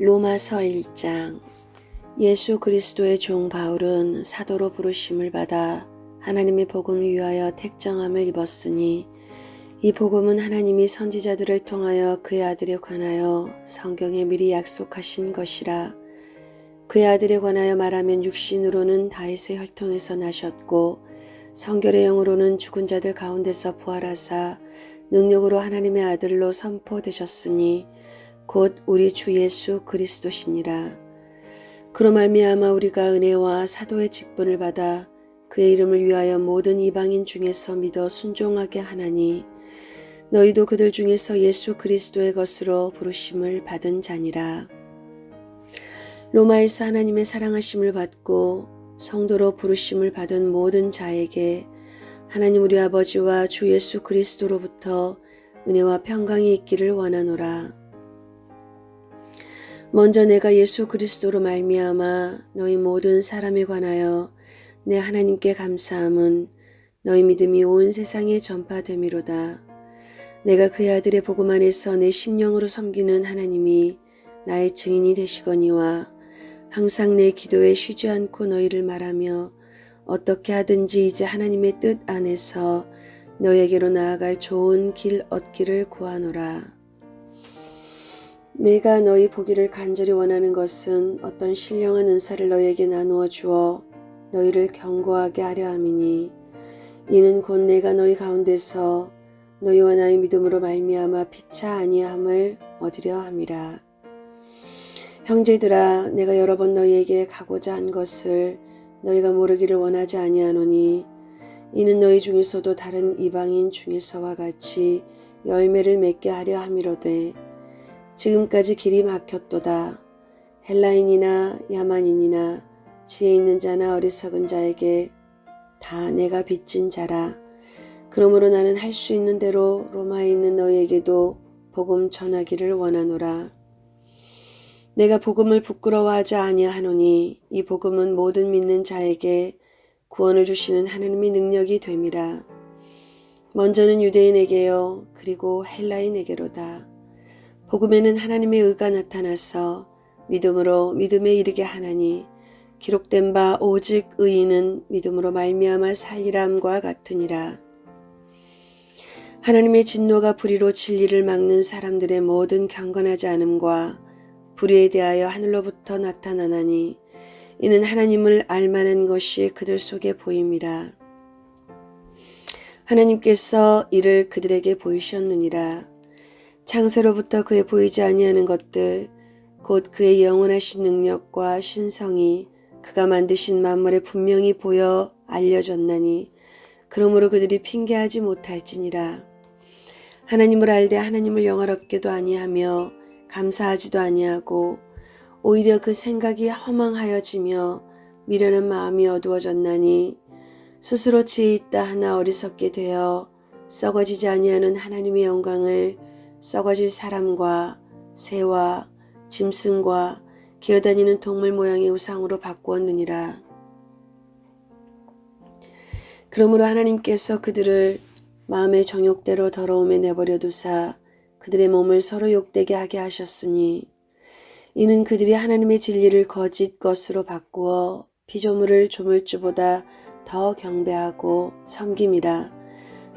로마서 1장. 예수 그리스도의 종 바울은 사도로 부르심을 받아 하나님의 복음을 위하여 택정함을 입었으니 이 복음은 하나님이 선지자들을 통하여 그의 아들에 관하여 성경에 미리 약속하신 것이라. 그의 아들에 관하여 말하면 육신으로는 다윗의 혈통에서 나셨고 성결의 영으로는 죽은 자들 가운데서 부활하사 능력으로 하나님의 아들로 선포되셨으니 곧 우리 주 예수 그리스도시니라. 그로 말미암아 우리가 은혜와 사도의 직분을 받아 그의 이름을 위하여 모든 이방인 중에서 믿어 순종하게 하나니 너희도 그들 중에서 예수 그리스도의 것으로 부르심을 받은 자니라. 로마에서 하나님의 사랑하심을 받고 성도로 부르심을 받은 모든 자에게 하나님 우리 아버지와 주 예수 그리스도로부터 은혜와 평강이 있기를 원하노라. 먼저 내가 예수 그리스도로 말미암아 너희 모든 사람에 관하여 내 하나님께 감사함은 너희 믿음이 온 세상에 전파됨이로다. 내가 그의 아들의 복음 안에서 내 심령으로 섬기는 하나님이 나의 증인이 되시거니와 항상 내 기도에 쉬지 않고 너희를 말하며 어떻게 하든지 이제 하나님의 뜻 안에서 너희에게로 나아갈 좋은 길 얻기를 구하노라. 내가 너희 보기를 간절히 원하는 것은 어떤 신령한 은사를 너희에게 나누어 주어 너희를 견고하게 하려 함이니 이는 곧 내가 너희 가운데서 너희와 나의 믿음으로 말미암아 피차 아니함을 얻으려 함이라. 형제들아, 내가 여러 번 너희에게 가고자 한 것을 너희가 모르기를 원하지 아니하노니 이는 너희 중에서도 다른 이방인 중에서와 같이 열매를 맺게 하려 함이로되 지금까지 길이 막혔도다. 헬라인이나 야만인이나 지혜 있는 자나 어리석은 자에게 다 내가 빚진 자라. 그러므로 나는 할 수 있는 대로 로마에 있는 너희에게도 복음 전하기를 원하노라. 내가 복음을 부끄러워하지 아니하노니 이 복음은 모든 믿는 자에게 구원을 주시는 하나님의 능력이 됨이라. 먼저는 유대인에게요 그리고 헬라인에게로다. 복음에는 하나님의 의가 나타나서 믿음으로 믿음에 이르게 하나니 기록된 바 오직 의인은 믿음으로 말미암아 살리람과 같으니라. 하나님의 진노가 불의로 진리를 막는 사람들의 모든 경건하지 않음과 불의에 대하여 하늘로부터 나타나나니 이는 하나님을 알만한 것이 그들 속에 보임이라. 하나님께서 이를 그들에게 보이셨느니라. 창세로부터 그의 보이지 아니하는 것들 곧 그의 영원하신 능력과 신성이 그가 만드신 만물에 분명히 보여 알려졌나니 그러므로 그들이 핑계하지 못할지니라. 하나님을 알되 하나님을 영화롭게도 아니하며 감사하지도 아니하고 오히려 그 생각이 허망하여지며 미련한 마음이 어두워졌나니 스스로 지혜 있다 하나 어리석게 되어 썩어지지 아니하는 하나님의 영광을 썩어질 사람과 새와 짐승과 기어다니는 동물 모양의 우상으로 바꾸었느니라. 그러므로 하나님께서 그들을 마음의 정욕대로 더러움에 내버려 두사 그들의 몸을 서로 욕되게 하게 하셨으니 이는 그들이 하나님의 진리를 거짓 것으로 바꾸어 피조물을 조물주보다 더 경배하고 섬김이라.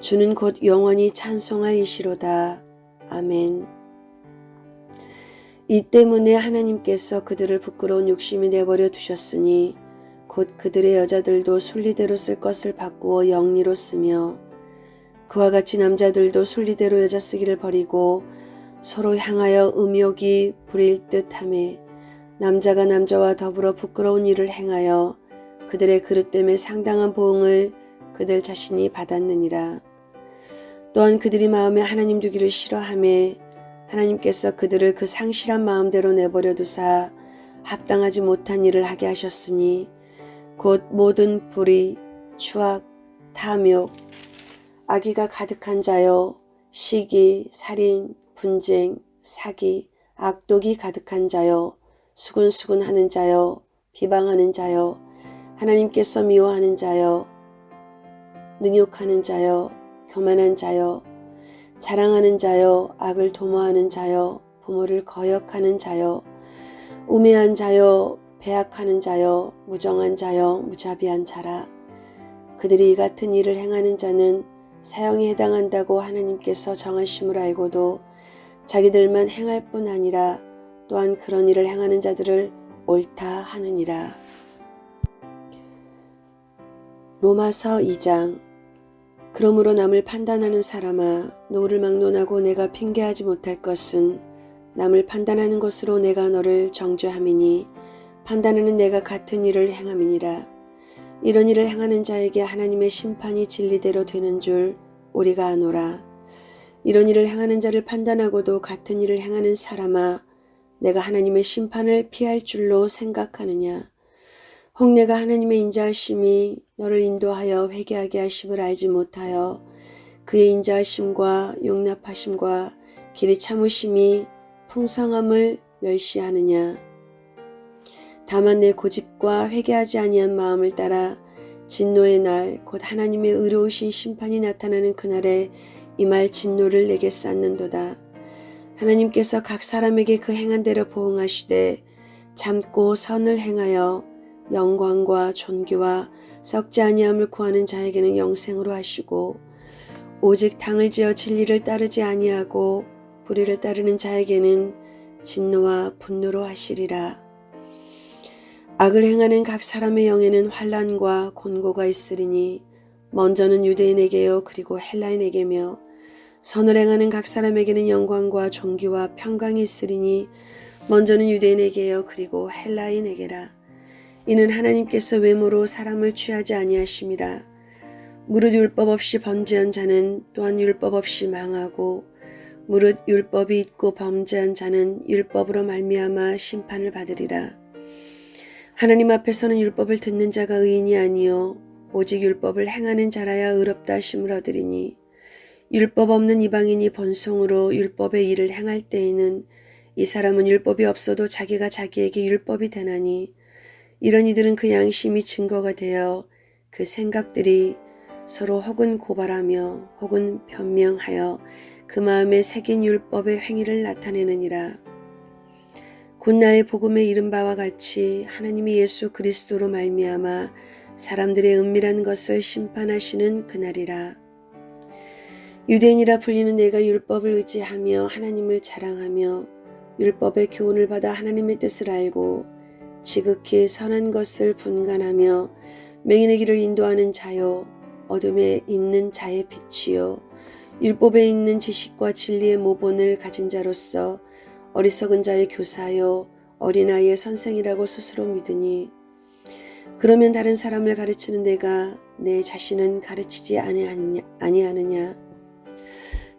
주는 곧 영원히 찬송할 이시로다. 아멘. 이 때문에 하나님께서 그들을 부끄러운 욕심이 내버려 두셨으니 곧 그들의 여자들도 순리대로 쓸 것을 바꾸어 영리로 쓰며 그와 같이 남자들도 순리대로 여자 쓰기를 버리고 서로 향하여 음욕이 부릴 듯하며 남자가 남자와 더불어 부끄러운 일을 행하여 그들의 그릇됨에 상당한 보응을 그들 자신이 받았느니라. 또한 그들이 마음에 하나님 두기를 싫어하며 하나님께서 그들을 그 상실한 마음대로 내버려 두사 합당하지 못한 일을 하게 하셨으니 곧 모든 불의, 추악, 탐욕, 악의가 가득한 자요 시기, 살인, 분쟁, 사기, 악독이 가득한 자요 수군수군하는 자요 비방하는 자요 하나님께서 미워하는 자요 능욕하는 자요 교만한 자요 자랑하는 자요 악을 도모하는 자요 부모를 거역하는 자요 우매한 자여, 배악하는 자여, 무정한 자여, 무자비한 자라. 그들이 이 같은 일을 행하는 자는 사형에 해당한다고 하나님께서 정하심을 알고도 자기들만 행할 뿐 아니라 또한 그런 일을 행하는 자들을 옳다 하느니라. 로마서 2장. 그러므로 남을 판단하는 사람아, 노를 막론하고 내가 핑계하지 못할 것은 남을 판단하는 것으로 내가 너를 정죄함이니 판단하는 내가 같은 일을 행함이니라. 이런 일을 행하는 자에게 하나님의 심판이 진리대로 되는 줄 우리가 아노라. 이런 일을 행하는 자를 판단하고도 같은 일을 행하는 사람아, 내가 하나님의 심판을 피할 줄로 생각하느냐. 혹 내가 하나님의 인자하심이 너를 인도하여 회개하게 하심을 알지 못하여 그의 인자하심과 용납하심과 길이 참으심이 풍성함을 멸시하느냐. 다만 내 고집과 회개하지 아니한 마음을 따라 진노의 날 곧 하나님의 의로우신 심판이 나타나는 그날에 이 말 진노를 내게 쌓는도다. 하나님께서 각 사람에게 그 행한 대로 보응하시되 참고 선을 행하여 영광과 존귀와 썩지 아니함을 구하는 자에게는 영생으로 하시고 오직 당을 지어 진리를 따르지 아니하고 불의를 따르는 자에게는 진노와 분노로 하시리라. 악을 행하는 각 사람의 영에는 환난과 곤고가 있으리니 먼저는 유대인에게요 그리고 헬라인에게며 선을 행하는 각 사람에게는 영광과 존귀와 평강이 있으리니 먼저는 유대인에게요 그리고 헬라인에게라. 이는 하나님께서 외모로 사람을 취하지 아니하심이라. 무릇 율법 없이 범죄한 자는 또한 율법 없이 망하고 무릇 율법이 있고 범죄한 자는 율법으로 말미암아 심판을 받으리라. 하나님 앞에서는 율법을 듣는 자가 의인이 아니요 오직 율법을 행하는 자라야 의롭다 하심을 얻으리니 율법 없는 이방인이 번성으로 율법의 일을 행할 때에는 이 사람은 율법이 없어도 자기가 자기에게 율법이 되나니 이런 이들은 그 양심이 증거가 되어 그 생각들이 서로 혹은 고발하며 혹은 변명하여 그 마음에 새긴 율법의 행위를 나타내느니라. 곧 나의 복음에 이른 바와 같이 하나님이 예수 그리스도로 말미암아 사람들의 은밀한 것을 심판하시는 그날이라. 유대인이라 불리는 내가 율법을 의지하며 하나님을 자랑하며 율법의 교훈을 받아 하나님의 뜻을 알고 지극히 선한 것을 분간하며 맹인의 길을 인도하는 자요 어둠에 있는 자의 빛이요 율법에 있는 지식과 진리의 모본을 가진 자로서 어리석은 자의 교사요 어린아이의 선생이라고 스스로 믿으니 그러면 다른 사람을 가르치는 내가 내 자신은 가르치지 아니하느냐.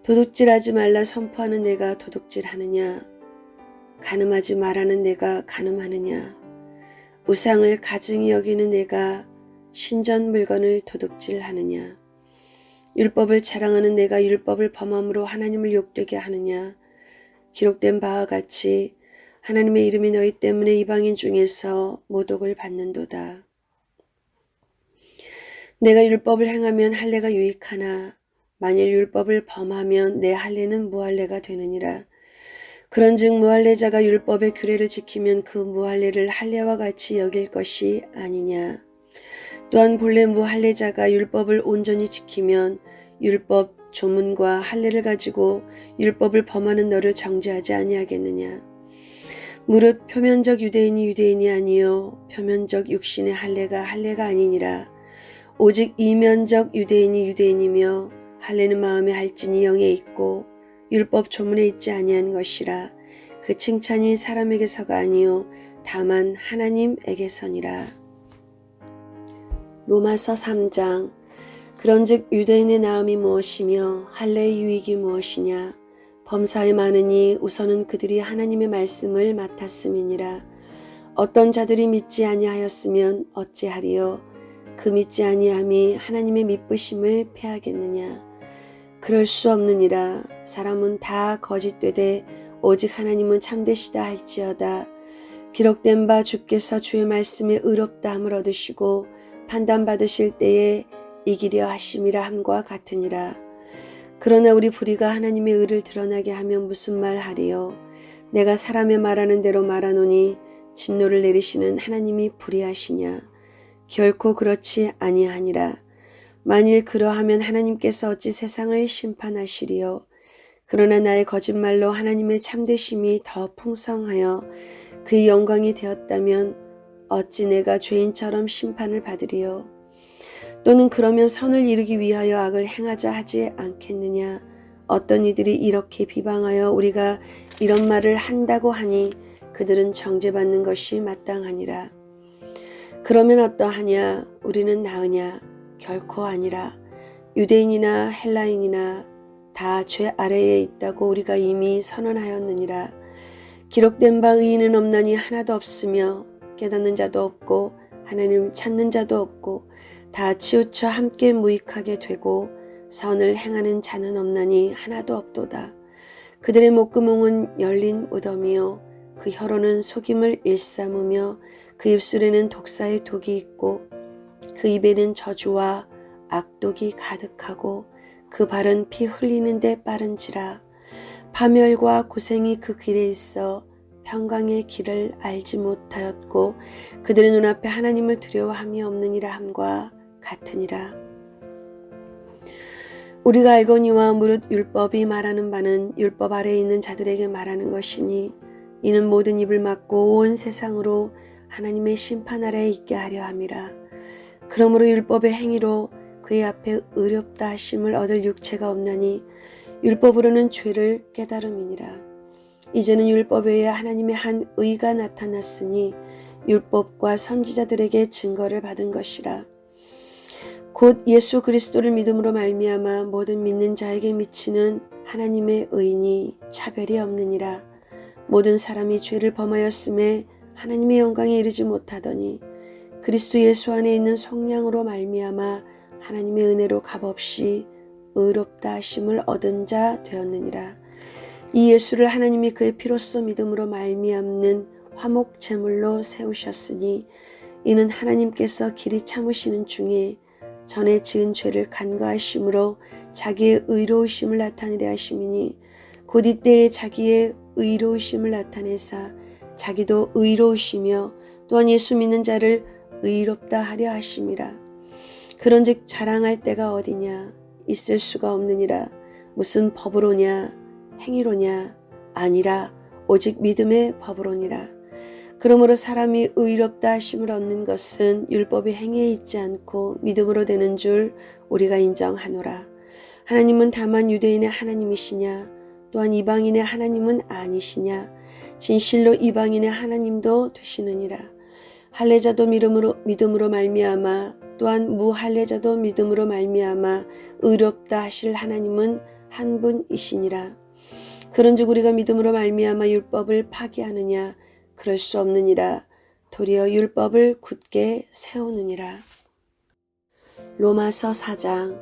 도둑질하지 말라 선포하는 내가 도둑질하느냐. 간음하지 말라는 내가 간음하느냐. 우상을 가증히 여기는 내가 신전 물건을 도둑질하느냐. 율법을 자랑하는 내가 율법을 범함으로 하나님을 욕되게 하느냐. 기록된 바와 같이 하나님의 이름이 너희 때문에 이방인 중에서 모독을 받는도다. 내가 율법을 행하면 할례가 유익하나 만일 율법을 범하면 내 할례는 무할례가 되느니라. 그런즉 무할례자가 율법의 규례를 지키면 그 무할례를 할례와 같이 여길 것이 아니냐. 또한 본래 무할례자가 율법을 온전히 지키면 율법 조문과 할례를 가지고 율법을 범하는 너를 정죄하지 아니하겠느냐. 무릇 표면적 유대인이 유대인이 아니요 표면적 육신의 할례가 할례가 아니니라. 오직 이면적 유대인이 유대인이며 할례는 마음에 할진이 영에 있고 율법 조문에 있지 아니한 것이라. 그 칭찬이 사람에게서가 아니요 다만 하나님에게서니라. 로마서 3장. 그런즉 유대인의 나음이 무엇이며 할례의 유익이 무엇이냐. 범사에 많으니 우선은 그들이 하나님의 말씀을 맡았음이니라. 어떤 자들이 믿지 아니하였으면 어찌하리요. 그 믿지 아니함이 하나님의 믿으심을 패하겠느냐. 그럴 수 없느니라. 사람은 다 거짓되되 오직 하나님은 참되시다 할지어다. 기록된 바 주께서 주의 말씀에 의롭다 함을 얻으시고 판단받으실 때에 이기려 하심이라 함과 같으니라. 그러나 우리 불의가 하나님의 의를 드러나게 하면 무슨 말 하리요. 내가 사람의 말하는 대로 말하노니 진노를 내리시는 하나님이 불의하시냐? 결코 그렇지 아니하니라. 만일 그러하면 하나님께서 어찌 세상을 심판하시리요? 그러나 나의 거짓말로 하나님의 참되심이 더 풍성하여 그의 영광이 되었다면 어찌 내가 죄인처럼 심판을 받으리요? 또는 그러면 선을 이루기 위하여 악을 행하자 하지 않겠느냐? 어떤 이들이 이렇게 비방하여 우리가 이런 말을 한다고 하니 그들은 정죄받는 것이 마땅하니라. 그러면 어떠하냐? 우리는 나으냐? 결코 아니라. 유대인이나 헬라인이나 다 죄 아래에 있다고 우리가 이미 선언하였느니라. 기록된 바 의인은 없나니 하나도 없으며 깨닫는 자도 없고 하나님을 찾는 자도 없고 다 치우쳐 함께 무익하게 되고 선을 행하는 자는 없나니 하나도 없도다. 그들의 목구멍은 열린 무덤이요 그 혀로는 속임을 일삼으며 그 입술에는 독사의 독이 있고 그 입에는 저주와 악독이 가득하고 그 발은 피 흘리는 데 빠른지라. 파멸과 고생이 그 길에 있어 평강의 길을 알지 못하였고 그들의 눈앞에 하나님을 두려워함이 없느니라 함과 같으니라. 우리가 알거니와 무릇 율법이 말하는 바는 율법 아래에 있는 자들에게 말하는 것이니 이는 모든 입을 막고 온 세상으로 하나님의 심판 아래에 있게 하려 함이라. 그러므로 율법의 행위로 그의 앞에 의롭다 하심을 얻을 육체가 없나니 율법으로는 죄를 깨달음이니라. 이제는 율법 외에 하나님의 한 의가 나타났으니 율법과 선지자들에게 증거를 받은 것이라. 곧 예수 그리스도를 믿음으로 말미암아 모든 믿는 자에게 미치는 하나님의 의인이 차별이 없느니라. 모든 사람이 죄를 범하였음에 하나님의 영광에 이르지 못하더니 그리스도 예수 안에 있는 속량으로 말미암아 하나님의 은혜로 값없이 의롭다 하심을 얻은 자 되었느니라. 이 예수를 하나님이 그의 피로써 믿음으로 말미암는 화목 제물로 세우셨으니 이는 하나님께서 길이 참으시는 중에 전에 지은 죄를 간과하심으로 자기의 의로우심을 나타내려 하심이니 곧 이때에 자기의 의로우심을 나타내사 자기도 의로우시며 또한 예수 믿는 자를 의롭다 하려 하심이라. 그런즉 자랑할 때가 어디냐? 있을 수가 없느니라. 무슨 법으로냐? 행위로냐? 아니라 오직 믿음의 법으로니라. 그러므로 사람이 의롭다 하심을 얻는 것은 율법의 행위에 있지 않고 믿음으로 되는 줄 우리가 인정하노라. 하나님은 다만 유대인의 하나님이시냐? 또한 이방인의 하나님은 아니시냐? 진실로 이방인의 하나님도 되시느니라. 할례자도 믿음으로 말미암아 또한 무할례자도 믿음으로 말미암아 의롭다 하실 하나님은 한 분이시니라. 그런즉 우리가 믿음으로 말미암아 율법을 파기하느냐? 그럴 수 없느니라. 도리어 율법을 굳게 세우느니라. 로마서 4장.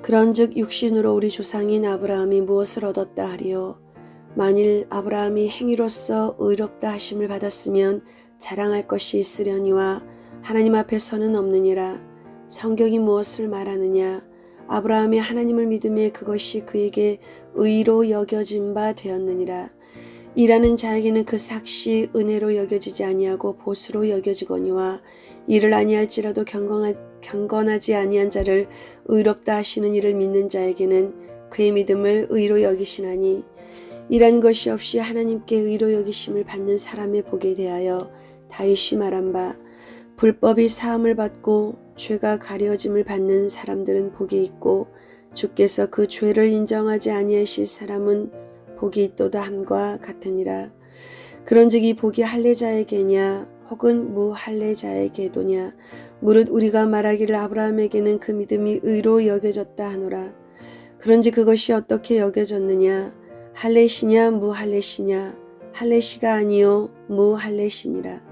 그런즉 육신으로 우리 조상인 아브라함이 무엇을 얻었다 하리요? 만일 아브라함이 행위로서 의롭다 하심을 받았으면 자랑할 것이 있으려니와 하나님 앞에서는 없느니라. 성경이 무엇을 말하느냐? 아브라함이 하나님을 믿음에 그것이 그에게 의로 여겨진 바 되었느니라. 일하는 자에게는 그 삭시 은혜로 여겨지지 아니하고 보수로 여겨지거니와 이를 아니할지라도 경건하지 아니한 자를 의롭다 하시는 이를 믿는 자에게는 그의 믿음을 의로 여기시나니 이란 것이 없이 하나님께 의로 여기심을 받는 사람의 복에 대하여 다윗이 말한 바 불법이 사함을 받고 죄가 가려짐을 받는 사람들은 복이 있고 주께서 그 죄를 인정하지 아니하실 사람은 복이 있도다 함과 같으니라. 그런즉 이 복이 할례자에게냐 혹은 무할례자에게도냐? 무릇 우리가 말하기를 아브라함에게는 그 믿음이 의로 여겨졌다 하노라. 그런즉 그것이 어떻게 여겨졌느냐? 할례시냐 무할례시냐? 할례시가 아니요 무할례시니라.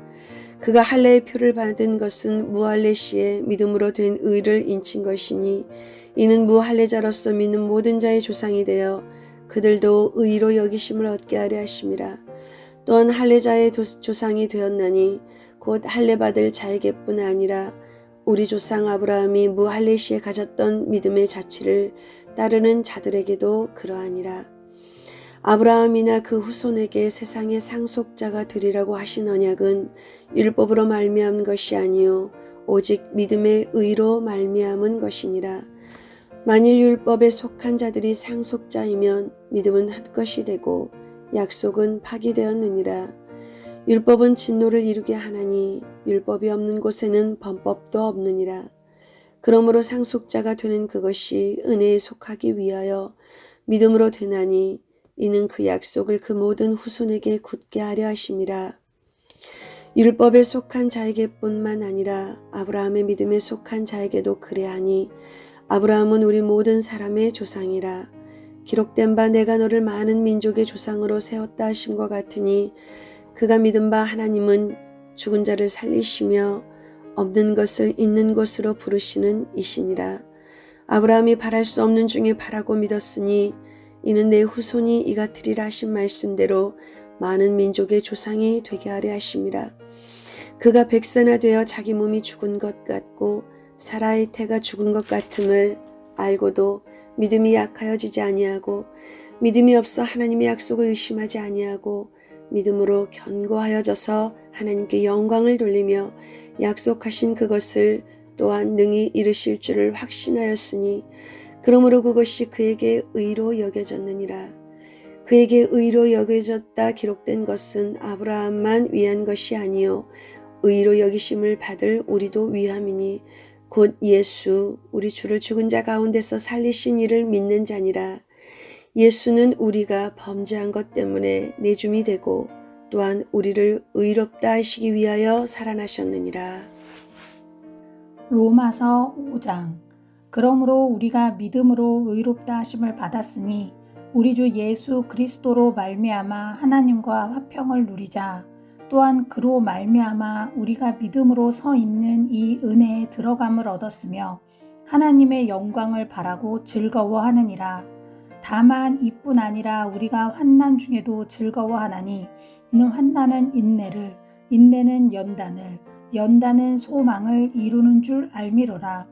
그가 할례의 표를 받은 것은 무할례시의 믿음으로 된 의를 인친 것이니 이는 무할례자로서 믿는 모든 자의 조상이 되어 그들도 의로 여기심을 얻게 하려 하심이라. 또한 할례자의 조상이 되었나니 곧 할례 받을 자에게뿐 아니라 우리 조상 아브라함이 무할례시에 가졌던 믿음의 자취를 따르는 자들에게도 그러하니라. 아브라함이나 그 후손에게 세상의 상속자가 되리라고 하신 언약은 율법으로 말미암은 것이 아니요 오직 믿음의 의로 말미암은 것이니라. 만일 율법에 속한 자들이 상속자이면 믿음은 헛것이 되고 약속은 파기되었느니라. 율법은 진노를 이루게 하나니 율법이 없는 곳에는 범법도 없느니라. 그러므로 상속자가 되는 그것이 은혜에 속하기 위하여 믿음으로 되나니 이는 그 약속을 그 모든 후손에게 굳게 하려 하심이라. 율법에 속한 자에게뿐만 아니라 아브라함의 믿음에 속한 자에게도 그래하니 아브라함은 우리 모든 사람의 조상이라. 기록된 바 내가 너를 많은 민족의 조상으로 세웠다 하심과 같으니 그가 믿은 바 하나님은 죽은 자를 살리시며 없는 것을 있는 것으로 부르시는 이시니라. 아브라함이 바랄 수 없는 중에 바라고 믿었으니 이는 내 후손이 이같으리라 하신 말씀대로 많은 민족의 조상이 되게 하려 하심이라. 그가 백세나 되어 자기 몸이 죽은 것 같고 사라의 태가 죽은 것 같음을 알고도 믿음이 약하여지지 아니하고 믿음이 없어 하나님의 약속을 의심하지 아니하고 믿음으로 견고하여져서 하나님께 영광을 돌리며 약속하신 그것을 또한 능히 이루실 줄을 확신하였으니 그러므로 그것이 그에게 의로 여겨졌느니라. 그에게 의로 여겨졌다 기록된 것은 아브라함만 위한 것이 아니요 의로 여기심을 받을 우리도 위함이니 곧 예수 우리 주를 죽은 자 가운데서 살리신 이를 믿는 자니라. 예수는 우리가 범죄한 것 때문에 내줌이 되고 또한 우리를 의롭다 하시기 위하여 살아나셨느니라. 로마서 5장. 그러므로 우리가 믿음으로 의롭다 하심을 받았으니 우리 주 예수 그리스도로 말미암아 하나님과 화평을 누리자. 또한 그로 말미암아 우리가 믿음으로 서 있는 이 은혜에 들어감을 얻었으며 하나님의 영광을 바라고 즐거워하느니라. 다만 이뿐 아니라 우리가 환난 중에도 즐거워하나니 이는 환난은 인내를, 인내는 연단을, 연단은 소망을 이루는 줄 알미로라.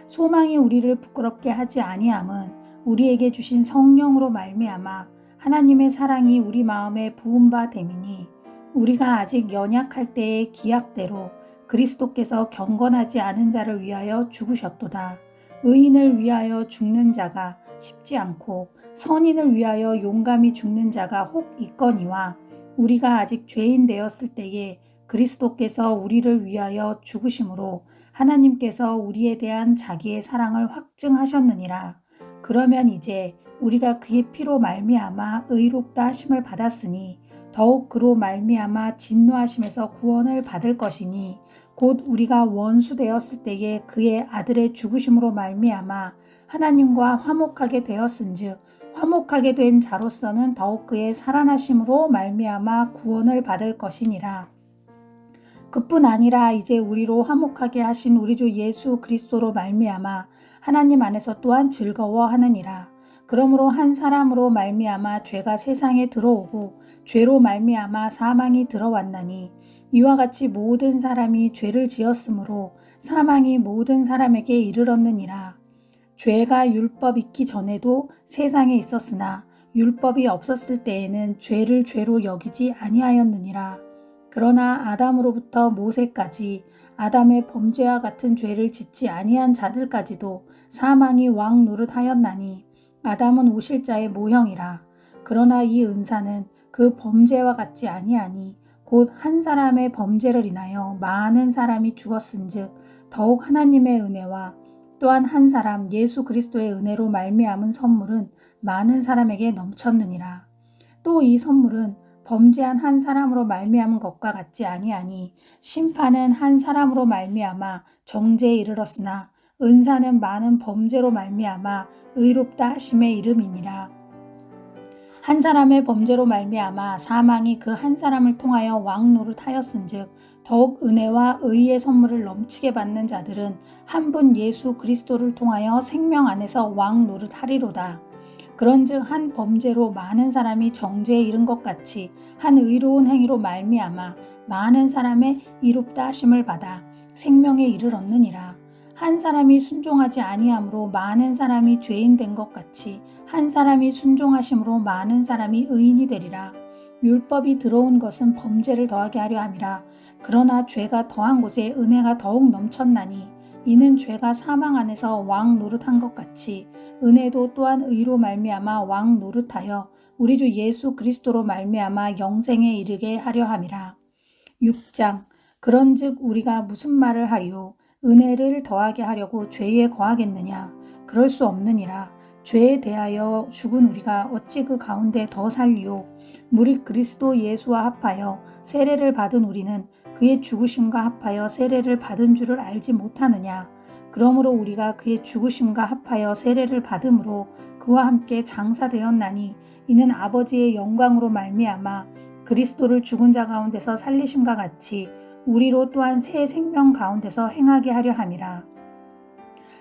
소망이 우리를 부끄럽게 하지 아니함은 우리에게 주신 성령으로 말미암아 하나님의 사랑이 우리 마음에 부은 바 됨이니 우리가 아직 연약할 때의 기약대로 그리스도께서 경건하지 않은 자를 위하여 죽으셨도다. 의인을 위하여 죽는 자가 쉽지 않고 선인을 위하여 용감히 죽는 자가 혹 있거니와 우리가 아직 죄인 되었을 때에 그리스도께서 우리를 위하여 죽으심으로 하나님께서 우리에 대한 자기의 사랑을 확증하셨느니라. 그러면 이제 우리가 그의 피로 말미암아 의롭다 하심을 받았으니 더욱 그로 말미암아 진노하심에서 구원을 받을 것이니 곧 우리가 원수 되었을 때에 그의 아들의 죽으심으로 말미암아 하나님과 화목하게 되었은즉 화목하게 된 자로서는 더욱 그의 살아나심으로 말미암아 구원을 받을 것이니라. 그뿐 아니라 이제 우리로 화목하게 하신 우리 주 예수 그리스도로 말미암아 하나님 안에서 또한 즐거워하느니라. 그러므로 한 사람으로 말미암아 죄가 세상에 들어오고 죄로 말미암아 사망이 들어왔나니 이와 같이 모든 사람이 죄를 지었으므로 사망이 모든 사람에게 이르렀느니라. 죄가 율법 있기 전에도 세상에 있었으나 율법이 없었을 때에는 죄를 죄로 여기지 아니하였느니라. 그러나 아담으로부터 모세까지 아담의 범죄와 같은 죄를 짓지 아니한 자들까지도 사망이 왕 노릇하였나니 아담은 오실자의 모형이라. 그러나 이 은사는 그 범죄와 같지 아니하니 곧 한 사람의 범죄를 인하여 많은 사람이 죽었은즉 더욱 하나님의 은혜와 또한 한 사람 예수 그리스도의 은혜로 말미암은 선물은 많은 사람에게 넘쳤느니라. 또 이 선물은 범죄한 한 사람으로 말미암은 것과 같지 아니하니 심판은 한 사람으로 말미암아 정죄에 이르렀으나 은사는 많은 범죄로 말미암아 의롭다 하심의 이름이니라. 한 사람의 범죄로 말미암아 사망이 그 한 사람을 통하여 왕 노릇하였은즉 더욱 은혜와 의의 선물을 넘치게 받는 자들은 한 분 예수 그리스도를 통하여 생명 안에서 왕 노릇하리로다. 그런즉 한 범죄로 많은 사람이 정죄에 이른 것 같이 한 의로운 행위로 말미암아 많은 사람의 이롭다 하심을 받아 생명에 이르렀느니라. 한 사람이 순종하지 아니함으로 많은 사람이 죄인 된 것 같이 한 사람이 순종하심으로 많은 사람이 의인이 되리라. 율법이 들어온 것은 범죄를 더하게 하려 함이라. 그러나 죄가 더한 곳에 은혜가 더욱 넘쳤나니 이는 죄가 사망 안에서 왕 노릇한 것 같이 은혜도 또한 의로 말미암아 왕 노릇하여 우리 주 예수 그리스도로 말미암아 영생에 이르게 하려 함이라. 6장. 그런즉 우리가 무슨 말을 하리요? 은혜를 더하게 하려고 죄에 거하겠느냐? 그럴 수 없느니라. 죄에 대하여 죽은 우리가 어찌 그 가운데 더 살리요? 무릇 그리스도 예수와 합하여 세례를 받은 우리는 그의 죽으심과 합하여 세례를 받은 줄을 알지 못하느냐? 그러므로 우리가 그의 죽으심과 합하여 세례를 받음으로 그와 함께 장사되었나니 이는 아버지의 영광으로 말미암아 그리스도를 죽은 자 가운데서 살리심과 같이 우리로 또한 새 생명 가운데서 행하게 하려 함이라.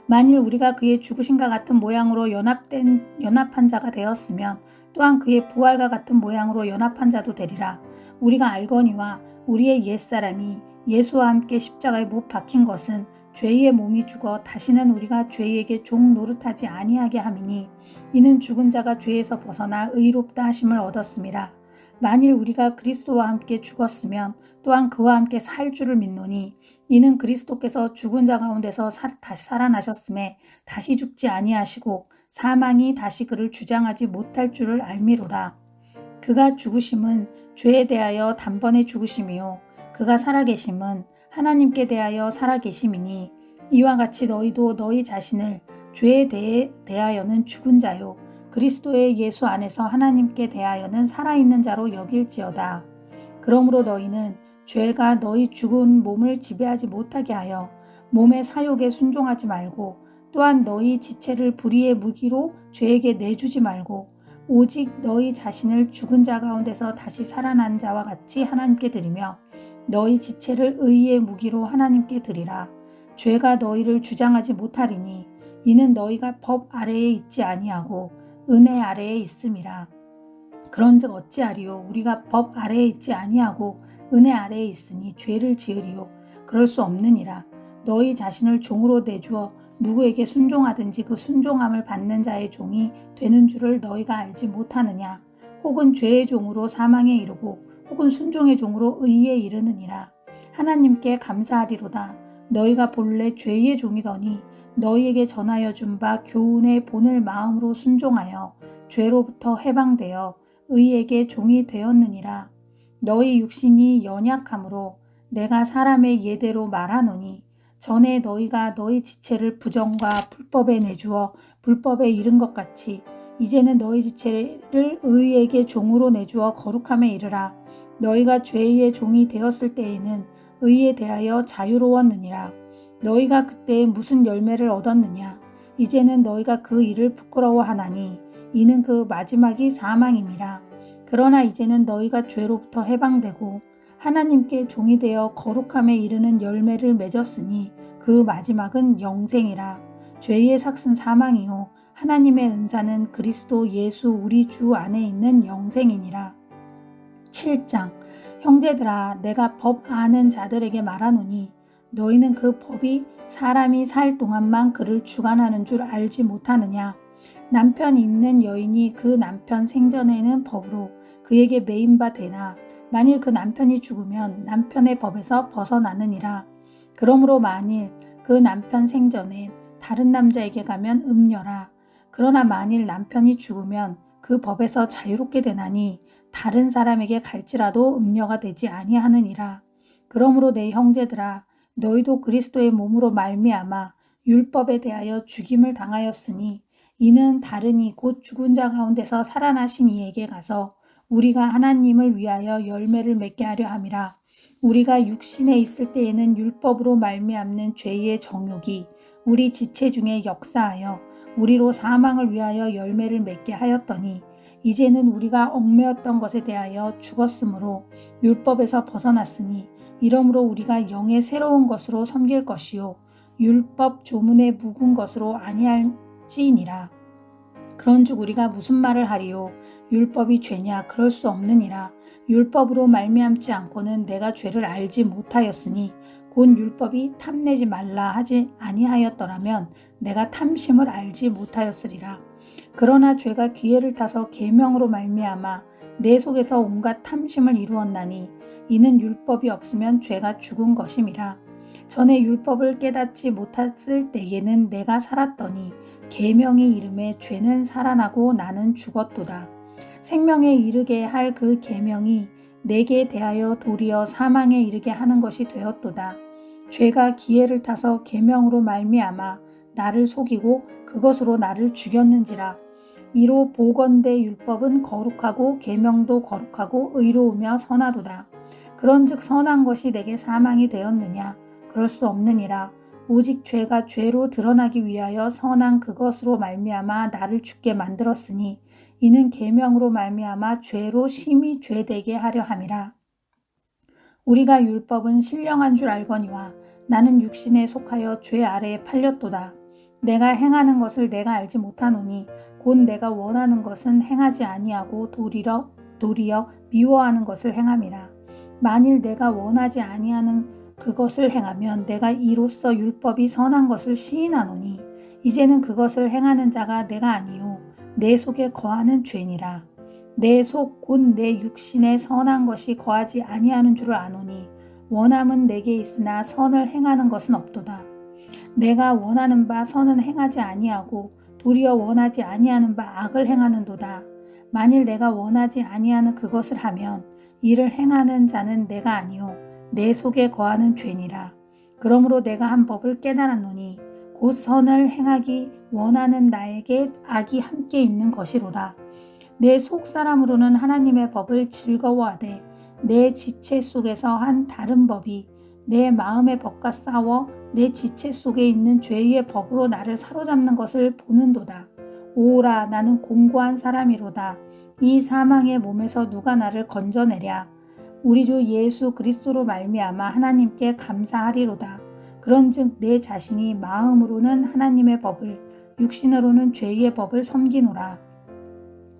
만일 우리가 그의 죽으심과 같은 모양으로 연합한 자가 되었으면 또한 그의 부활과 같은 모양으로 연합한 자도 되리라. 우리가 알거니와 우리의 옛사람이 예수와 함께 십자가에 못 박힌 것은 죄의 몸이 죽어 다시는 우리가 죄에게 종 노릇하지 아니하게 함이니 이는 죽은 자가 죄에서 벗어나 의롭다 하심을 얻었음이라. 만일 우리가 그리스도와 함께 죽었으면 또한 그와 함께 살 줄을 믿노니 이는 그리스도께서 죽은 자 가운데서 다시 살아나셨음에 다시 죽지 아니하시고 사망이 다시 그를 주장하지 못할 줄을 알미로라. 그가 죽으심은 죄에 대하여 단번에 죽으심이요 그가 살아계심은 하나님께 대하여 살아계심이니 이와 같이 너희도 너희 자신을 죄에 대하여는 죽은 자요 그리스도의 예수 안에서 하나님께 대하여는 살아있는 자로 여길지어다. 그러므로 너희는 죄가 너희 죽은 몸을 지배하지 못하게 하여 몸의 사욕에 순종하지 말고 또한 너희 지체를 불의의 무기로 죄에게 내주지 말고 오직 너희 자신을 죽은 자 가운데서 다시 살아난 자와 같이 하나님께 드리며 너희 지체를 의의 무기로 하나님께 드리라. 죄가 너희를 주장하지 못하리니 이는 너희가 법 아래에 있지 아니하고 은혜 아래에 있음이라. 그런즉 어찌하리요? 우리가 법 아래에 있지 아니하고 은혜 아래에 있으니 죄를 지으리요? 그럴 수 없느니라. 너희 자신을 종으로 내주어 누구에게 순종하든지 그 순종함을 받는 자의 종이 되는 줄을 너희가 알지 못하느냐? 혹은 죄의 종으로 사망에 이르고 혹은 순종의 종으로 의에 이르느니라. 하나님께 감사하리로다. 너희가 본래 죄의 종이더니 너희에게 전하여 준 바 교훈의 본을 마음으로 순종하여 죄로부터 해방되어 의에게 종이 되었느니라. 너희 육신이 연약함으로 내가 사람의 예대로 말하노니 전에 너희가 너희 지체를 부정과 불법에 내주어 불법에 이른 것 같이 이제는 너희 지체를 의에게 종으로 내주어 거룩함에 이르라. 너희가 죄의 종이 되었을 때에는 의에 대하여 자유로웠느니라. 너희가 그때 무슨 열매를 얻었느냐? 이제는 너희가 그 일을 부끄러워하나니 이는 그 마지막이 사망임이라. 그러나 이제는 너희가 죄로부터 해방되고 하나님께 종이 되어 거룩함에 이르는 열매를 맺었으니 그 마지막은 영생이라. 죄의 삭은 사망이요 하나님의 은사는 그리스도 예수 우리 주 안에 있는 영생이니라. 7장. 형제들아 내가 법 아는 자들에게 말하노니 너희는 그 법이 사람이 살 동안만 그를 주관하는 줄 알지 못하느냐? 남편 있는 여인이 그 남편 생전에는 법으로 그에게 매인 바 되나 만일 그 남편이 죽으면 남편의 법에서 벗어나느니라. 그러므로 만일 그 남편 생전에 다른 남자에게 가면 음녀라. 그러나 만일 남편이 죽으면 그 법에서 자유롭게 되나니 다른 사람에게 갈지라도 음녀가 되지 아니하느니라. 그러므로 내 형제들아 너희도 그리스도의 몸으로 말미암아 율법에 대하여 죽임을 당하였으니 이는 다르니 곧 죽은 자 가운데서 살아나신 이에게 가서 우리가 하나님을 위하여 열매를 맺게 하려 함이라. 우리가 육신에 있을 때에는 율법으로 말미암는 죄의 정욕이 우리 지체 중에 역사하여 우리로 사망을 위하여 열매를 맺게 하였더니 이제는 우리가 얽매였던 것에 대하여 죽었으므로 율법에서 벗어났으니 이러므로 우리가 영의 새로운 것으로 섬길 것이요 율법 조문에 묵은 것으로 아니할지니라. 그런즉 우리가 무슨 말을 하리요? 율법이 죄냐? 그럴 수 없느니라. 율법으로 말미암지 않고는 내가 죄를 알지 못하였으니 곧 율법이 탐내지 말라 하지 아니하였더라면 내가 탐심을 알지 못하였으리라. 그러나 죄가 기회를 타서 계명으로 말미암아 내 속에서 온갖 탐심을 이루었나니 이는 율법이 없으면 죄가 죽은 것임이라. 전에 율법을 깨닫지 못했을 때에는 내가 살았더니 계명이 이름에 죄는 살아나고 나는 죽었도다. 생명에 이르게 할 그 계명이 내게 대하여 도리어 사망에 이르게 하는 것이 되었도다. 죄가 기회를 타서 계명으로 말미암아 나를 속이고 그것으로 나를 죽였는지라. 이로 보건대 율법은 거룩하고 계명도 거룩하고 의로우며 선하도다. 그런즉 선한 것이 내게 사망이 되었느냐? 그럴 수 없느니라. 오직 죄가 죄로 드러나기 위하여 선한 그것으로 말미암아 나를 죽게 만들었으니 이는 계명으로 말미암아 죄로 심히 죄되게 하려 함이라. 우리가 율법은 신령한 줄 알거니와 나는 육신에 속하여 죄 아래에 팔렸도다. 내가 행하는 것을 내가 알지 못하노니 곧 내가 원하는 것은 행하지 아니하고 도리어 미워하는 것을 행함이라. 만일 내가 원하지 아니하는 그것을 행하면 내가 이로써 율법이 선한 것을 시인하노니 이제는 그것을 행하는 자가 내가 아니요 내 속에 거하는 죄니라. 내 속 곧 내 육신에 선한 것이 거하지 아니하는 줄을 아노니 원함은 내게 있으나 선을 행하는 것은 없도다. 내가 원하는 바 선은 행하지 아니하고 도리어 원하지 아니하는 바 악을 행하는도다. 만일 내가 원하지 아니하는 그것을 하면 이를 행하는 자는 내가 아니요 내 속에 거하는 죄니라. 그러므로 내가 한 법을 깨달았노니 곧 선을 행하기 원하는 나에게 악이 함께 있는 것이로라. 내 속 사람으로는 하나님의 법을 즐거워하되 내 지체 속에서 한 다른 법이 내 마음의 법과 싸워 내 지체 속에 있는 죄의 법으로 나를 사로잡는 것을 보는도다. 오라, 나는 공고한 사람이로다. 이 사망의 몸에서 누가 나를 건져내랴. 우리 주 예수 그리스도로 말미암아 하나님께 감사하리로다. 그런즉 내 자신이 마음으로는 하나님의 법을 육신으로는 죄의 법을 섬기노라.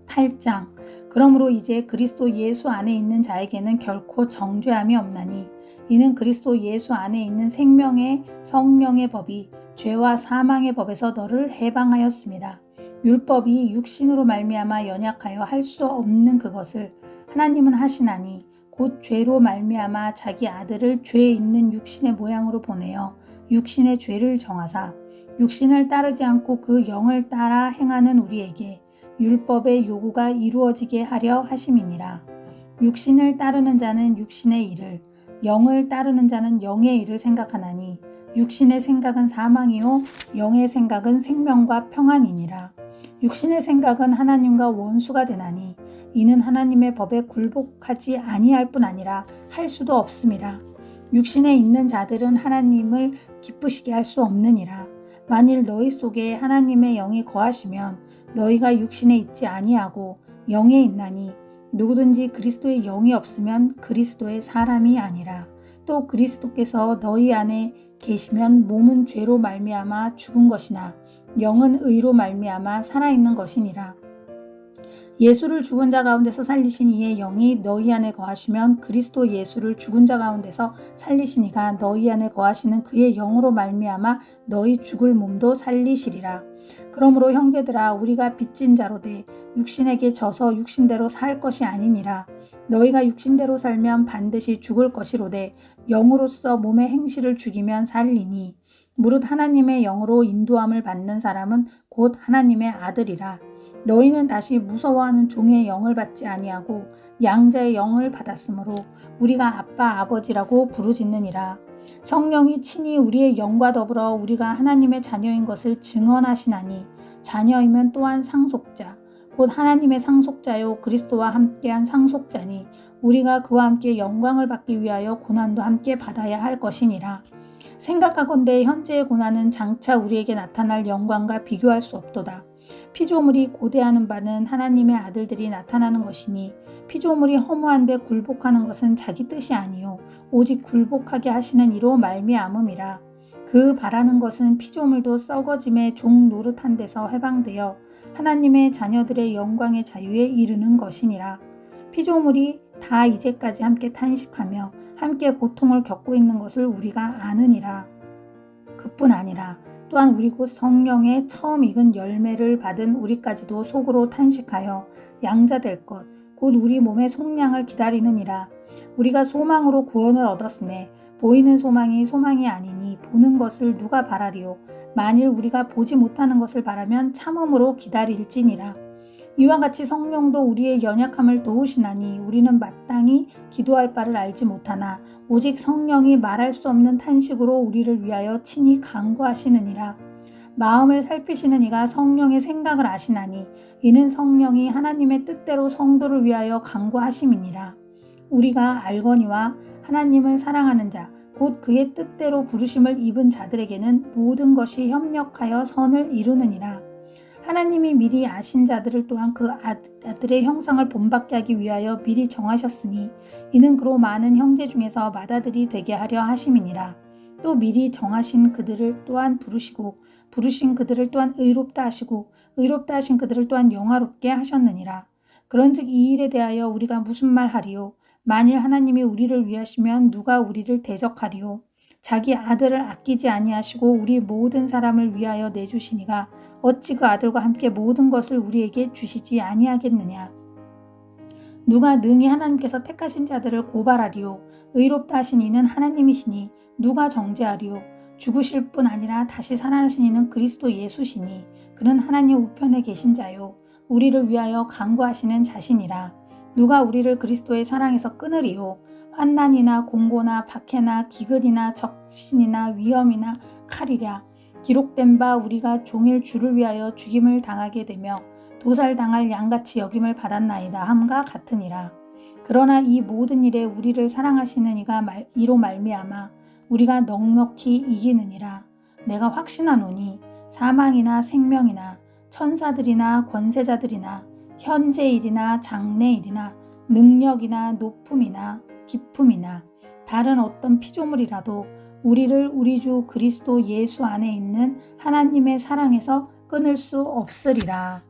8장. 그러므로 이제 그리스도 예수 안에 있는 자에게는 결코 정죄함이 없나니 이는 그리스도 예수 안에 있는 생명의 성령의 법이 죄와 사망의 법에서 너를 해방하였습니다. 율법이 육신으로 말미암아 연약하여 할 수 없는 그것을 하나님은 하시나니 곧 죄로 말미암아 자기 아들을 죄 있는 육신의 모양으로 보내어 육신의 죄를 정하사 육신을 따르지 않고 그 영을 따라 행하는 우리에게 율법의 요구가 이루어지게 하려 하심이니라. 육신을 따르는 자는 육신의 일을, 영을 따르는 자는 영의 일을 생각하나니 육신의 생각은 사망이요 영의 생각은 생명과 평안이니라. 육신의 생각은 하나님과 원수가 되나니 이는 하나님의 법에 굴복하지 아니할 뿐 아니라 할 수도 없음이라. 육신에 있는 자들은 하나님을 기쁘시게 할 수 없느니라. 만일 너희 속에 하나님의 영이 거하시면 너희가 육신에 있지 아니하고 영에 있나니 누구든지 그리스도의 영이 없으면 그리스도의 사람이 아니라. 또 그리스도께서 너희 안에 계시면 몸은 죄로 말미암아 죽은 것이나 영은 의로 말미암아 살아있는 것이니라. 예수를 죽은 자 가운데서 살리신 이의 영이 너희 안에 거하시면 그리스도 예수를 죽은 자 가운데서 살리신 이가 너희 안에 거하시는 그의 영으로 말미암아 너희 죽을 몸도 살리시리라. 그러므로 형제들아, 우리가 빚진 자로되 육신에게 져서 육신대로 살 것이 아니니라. 너희가 육신대로 살면 반드시 죽을 것이로되 영으로서 몸의 행실을 죽이면 살리니 무릇 하나님의 영으로 인도함을 받는 사람은 곧 하나님의 아들이라. 너희는 다시 무서워하는 종의 영을 받지 아니하고 양자의 영을 받았으므로 우리가 아빠 아버지라고 부르짖느니라. 성령이 친히 우리의 영과 더불어 우리가 하나님의 자녀인 것을 증언하시나니 자녀이면 또한 상속자 곧 하나님의 상속자요 그리스도와 함께한 상속자니 우리가 그와 함께 영광을 받기 위하여 고난도 함께 받아야 할 것이니라. 생각하건대 현재의 고난은 장차 우리에게 나타날 영광과 비교할 수 없도다. 피조물이 고대하는 바는 하나님의 아들들이 나타나는 것이니 피조물이 허무한데 굴복하는 것은 자기 뜻이 아니요 오직 굴복하게 하시는 이로 말미암음이라. 그 바라는 것은 피조물도 썩어짐의 종 노릇한 데서 해방되어 하나님의 자녀들의 영광의 자유에 이르는 것이니라. 피조물이 다 이제까지 함께 탄식하며 함께 고통을 겪고 있는 것을 우리가 아느니라. 그뿐 아니라 또한 우리 곧 성령의 처음 익은 열매를 받은 우리까지도 속으로 탄식하여 양자될 것 곧 우리 몸의 속량을 기다리느니라. 우리가 소망으로 구원을 얻었음에 보이는 소망이 소망이 아니니 보는 것을 누가 바라리요. 만일 우리가 보지 못하는 것을 바라면 참음으로 기다릴지니라. 이와 같이 성령도 우리의 연약함을 도우시나니 우리는 마땅히 기도할 바를 알지 못하나 오직 성령이 말할 수 없는 탄식으로 우리를 위하여 친히 간구하시느니라. 마음을 살피시는 이가 성령의 생각을 아시나니 이는 성령이 하나님의 뜻대로 성도를 위하여 간구하심이니라. 우리가 알거니와 하나님을 사랑하는 자 곧 그의 뜻대로 부르심을 입은 자들에게는 모든 것이 협력하여 선을 이루느니라. 하나님이 미리 아신 자들을 또한 그 아들의 형상을 본받게 하기 위하여 미리 정하셨으니 이는 그로 많은 형제 중에서 맏아들이 되게 하려 하심이니라. 또 미리 정하신 그들을 또한 부르시고 부르신 그들을 또한 의롭다 하시고 의롭다 하신 그들을 또한 영화롭게 하셨느니라. 그런즉 이 일에 대하여 우리가 무슨 말하리요? 만일 하나님이 우리를 위하시면 누가 우리를 대적하리요? 자기 아들을 아끼지 아니하시고 우리 모든 사람을 위하여 내주시니가 어찌 그 아들과 함께 모든 것을 우리에게 주시지 아니하겠느냐? 누가 능히 하나님께서 택하신 자들을 고발하리요? 의롭다 하신 이는 하나님이시니 누가 정죄하리요? 죽으실 뿐 아니라 다시 살아나신 이는 그리스도 예수시니 그는 하나님 우편에 계신 자요 우리를 위하여 간구하시는 자신이라. 누가 우리를 그리스도의 사랑에서 끊으리요? 환난이나 공고나 박해나 기근이나 적신이나 위험이나 칼이랴. 기록된 바 우리가 종일 주를 위하여 죽임을 당하게 되며 도살당할 양같이 여김을 받았나이다 함과 같으니라. 그러나 이 모든 일에 우리를 사랑하시는 이가 이로 말미암아 우리가 넉넉히 이기느니라. 내가 확신하노니 사망이나 생명이나 천사들이나 권세자들이나 현재일이나 장래일이나 능력이나 높음이나 깊음이나 다른 어떤 피조물이라도 우리를 우리 주 그리스도 예수 안에 있는 하나님의 사랑에서 끊을 수 없으리라.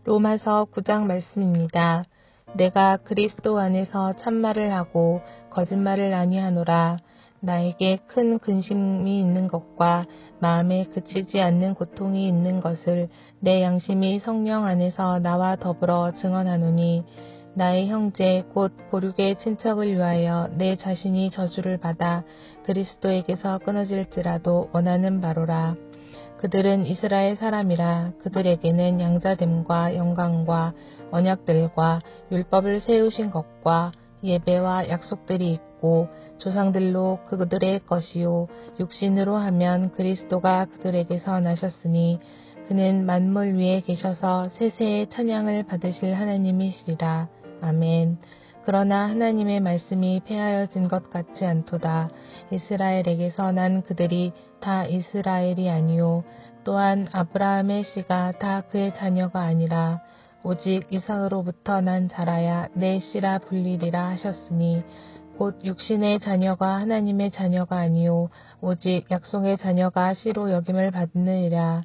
로마서 9장 말씀입니다. 내가 그리스도 안에서 참말을 하고 거짓말을 아니하노라. 나에게 큰 근심이 있는 것과 마음에 그치지 않는 고통이 있는 것을 내 양심이 성령 안에서 나와 더불어 증언하노니 나의 형제 곧 보륙의 친척을 위하여 내 자신이 저주를 받아 그리스도에게서 끊어질지라도 원하는 바로라. 그들은 이스라엘 사람이라. 그들에게는 양자됨과 영광과 언약들과 율법을 세우신 것과 예배와 약속들이 있고 조상들로 그들의 것이요 육신으로 하면 그리스도가 그들에게서 나셨으니 그는 만물 위에 계셔서 세세의 찬양을 받으실 하나님이시리라. 아멘. 그러나 하나님의 말씀이 폐하여진 것 같지 않도다. 이스라엘에게서 난 그들이 다 이스라엘이 아니요 또한 아브라함의 씨가 다 그의 자녀가 아니라 오직 이삭으로부터 난 자라야 내 씨라 불리리라 하셨으니 곧 육신의 자녀가 하나님의 자녀가 아니요 오직 약속의 자녀가 씨로 여김을 받느니라.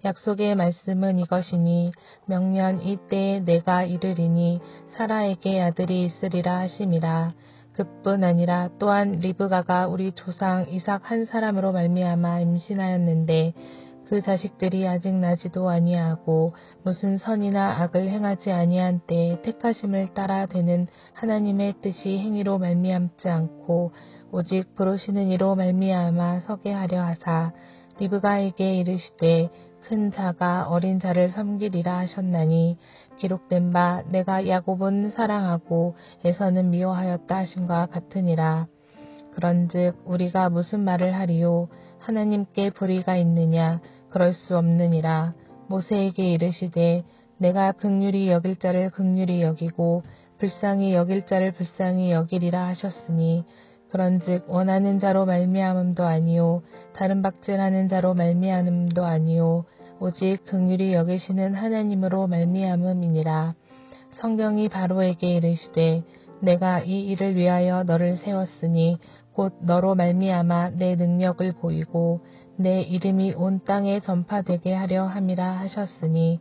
약속의 말씀은 이것이니 명년 이때에 내가 이르리니 사라에게 아들이 있으리라 하심이라. 그뿐 아니라 또한 리브가가 우리 조상 이삭 한 사람으로 말미암아 임신하였는데 그 자식들이 아직 나지도 아니하고 무슨 선이나 악을 행하지 아니한 때에 택하심을 따라 되는 하나님의 뜻이 행위로 말미암지 않고 오직 부르시는 이로 말미암아 서게 하려 하사 리브가에게 이르시되 큰 자가 어린 자를 섬기리라 하셨나니 기록된 바 내가 야곱은 사랑하고 에서는 미워하였다 하심과 같으니라. 그런즉 우리가 무슨 말을 하리요? 하나님께 불의가 있느냐? 그럴 수 없느니라. 모세에게 이르시되 내가 긍휼히 여길 자를 긍휼히 여기고 불쌍히 여길 자를 불쌍히 여기리라 하셨으니 그런즉 원하는 자로 말미암음도 아니요 다른 박질하는 자로 말미암음도 아니요 오직 긍휼히 여기시는 하나님으로 말미암음이니라. 성경이 바로에게 이르시되 내가 이 일을 위하여 너를 세웠으니 곧 너로 말미암아 내 능력을 보이고 내 이름이 온 땅에 전파되게 하려 함이라 하셨으니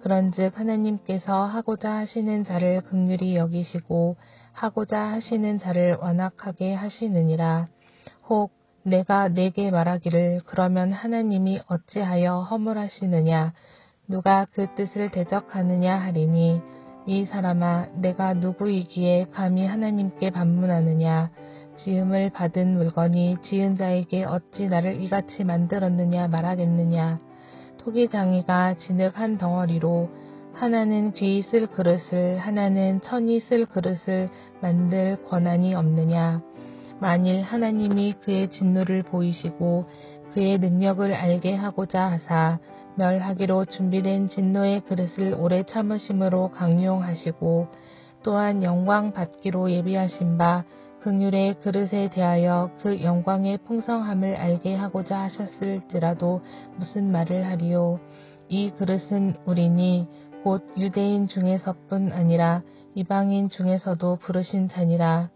그런즉 하나님께서 하고자 하시는 자를 긍휼히 여기시고 하고자 하시는 자를 완악하게 하시느니라. 혹 내가 네게 말하기를 그러면 하나님이 어찌하여 허물하시느냐 누가 그 뜻을 대적하느냐 하리니 이 사람아 내가 누구이기에 감히 하나님께 반문하느냐 지음을 받은 물건이 지은 자에게 어찌 나를 이같이 만들었느냐 말하겠느냐 토기장이가 진흙 한 덩어리로 하나는 귀 쓸 그릇을 하나는 천이 쓸 그릇을 만들 권한이 없느냐 만일 하나님이 그의 진노를 보이시고 그의 능력을 알게 하고자 하사 멸하기로 준비된 진노의 그릇을 오래 참으심으로 강용하시고 또한 영광 받기로 예비하신 바 긍휼의 그릇에 대하여 그 영광의 풍성함을 알게 하고자 하셨을지라도 무슨 말을 하리요. 이 그릇은 우리니 곧 유대인 중에서뿐 아니라 이방인 중에서도 부르신 자니라.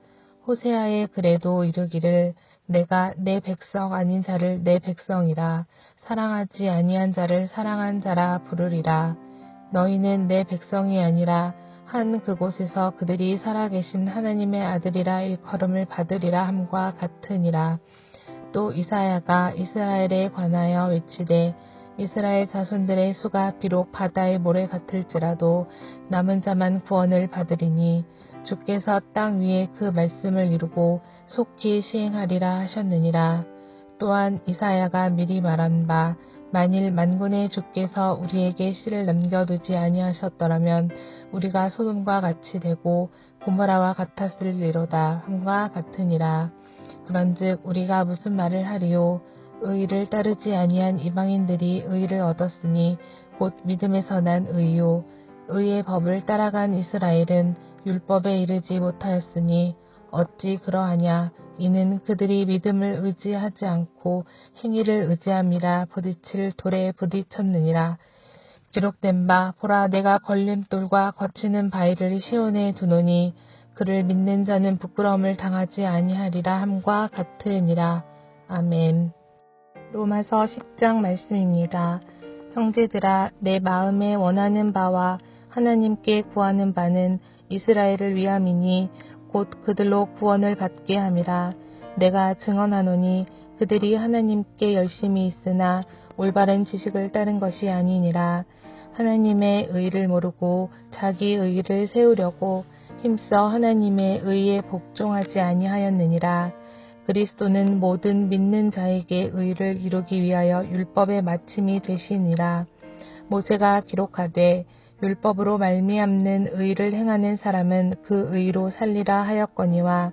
호세아의 글에도 이르기를 내가 내 백성 아닌 자를 내 백성이라 사랑하지 아니한 자를 사랑한 자라 부르리라. 너희는 내 백성이 아니라 한 그곳에서 그들이 살아계신 하나님의 아들이라 일컬음을 받으리라 함과 같으니라. 또 이사야가 이스라엘에 관하여 외치되 이스라엘 자손들의 수가 비록 바다의 모래 같을지라도 남은 자만 구원을 받으리니 주께서 땅 위에 그 말씀을 이루고 속히 시행하리라 하셨느니라. 또한 이사야가 미리 말한 바 만일 만군의 주께서 우리에게 씨를 남겨두지 아니하셨더라면 우리가 소돔과 같이 되고 고모라와 같았을리로다 함과 같으니라. 그런즉 우리가 무슨 말을 하리요. 의를 따르지 아니한 이방인들이 의를 얻었으니 곧 믿음에서 난 의요. 의의 법을 따라간 이스라엘은 율법에 이르지 못하였으니 어찌 그러하냐. 이는 그들이 믿음을 의지하지 않고 행위를 의지함이라 부딪힐 돌에 부딪혔느니라. 기록된 바 보라 내가 걸림돌과 거치는 바위를 시온에 두노니 그를 믿는 자는 부끄러움을 당하지 아니하리라 함과 같으니라. 아멘. 로마서 10장 말씀입니다. 형제들아 내 마음에 원하는 바와 하나님께 구하는 바는 이스라엘을 위함이니 곧 그들로 구원을 받게 함이라. 내가 증언하노니 그들이 하나님께 열심히 있으나 올바른 지식을 따른 것이 아니니라. 하나님의 의를 모르고 자기 의를 세우려고 힘써 하나님의 의에 복종하지 아니하였느니라. 그리스도는 모든 믿는 자에게 의를 이루기 위하여 율법의 마침이 되시니라. 모세가 기록하되 율법으로 말미암는 의를 행하는 사람은 그 의로 살리라 하였거니와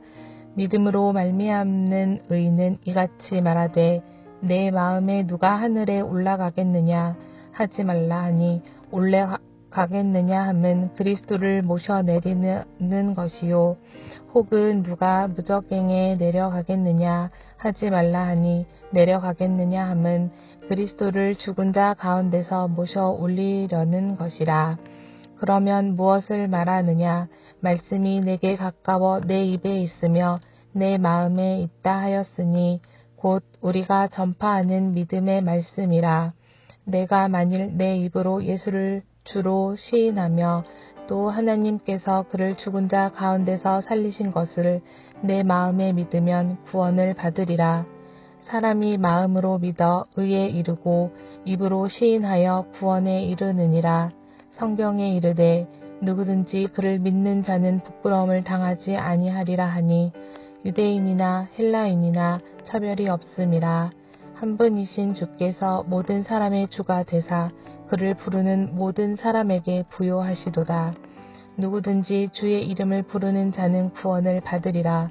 믿음으로 말미암는 의는 이같이 말하되 내 마음에 누가 하늘에 올라가겠느냐 하지 말라 하니 올라가겠느냐 함은 그리스도를 모셔내리는 것이요 혹은 누가 무적갱에 내려가겠느냐 하지 말라 하니 내려가겠느냐 함은 그리스도를 죽은 자 가운데서 모셔 올리려는 것이라. 그러면 무엇을 말하느냐? 말씀이 내게 가까워 내 입에 있으며 내 마음에 있다 하였으니 곧 우리가 전파하는 믿음의 말씀이라. 내가 만일 내 입으로 예수를 주로 시인하며 또 하나님께서 그를 죽은 자 가운데서 살리신 것을 내 마음에 믿으면 구원을 받으리라. 사람이 마음으로 믿어 의에 이르고 입으로 시인하여 구원에 이르느니라. 성경에 이르되 누구든지 그를 믿는 자는 부끄러움을 당하지 아니하리라 하니 유대인이나 헬라인이나 차별이 없음이라. 한 분이신 주께서 모든 사람의 주가 되사 그를 부르는 모든 사람에게 부요하시도다. 누구든지 주의 이름을 부르는 자는 구원을 받으리라.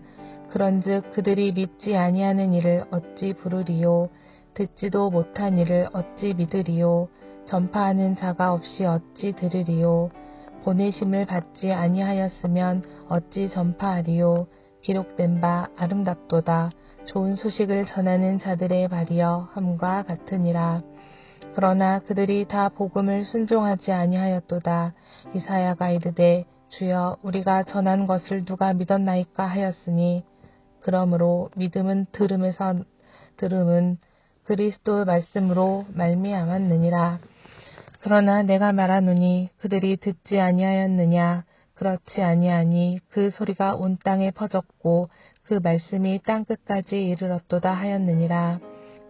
그런즉 그들이 믿지 아니하는 이를 어찌 부르리요. 듣지도 못한 이를 어찌 믿으리요. 전파하는 자가 없이 어찌 들으리요. 보내심을 받지 아니하였으면 어찌 전파하리요. 기록된 바 아름답도다. 좋은 소식을 전하는 자들의 발이여 함과 같으니라. 그러나 그들이 다 복음을 순종하지 아니하였도다. 이사야가 이르되 주여 우리가 전한 것을 누가 믿었나이까 하였으니 그러므로 믿음은 들음은 그리스도 말씀으로 말미암았느니라. 그러나 내가 말하노니 그들이 듣지 아니하였느냐. 그렇지 아니하니 그 소리가 온 땅에 퍼졌고 그 말씀이 땅 끝까지 이르렀도다 하였느니라.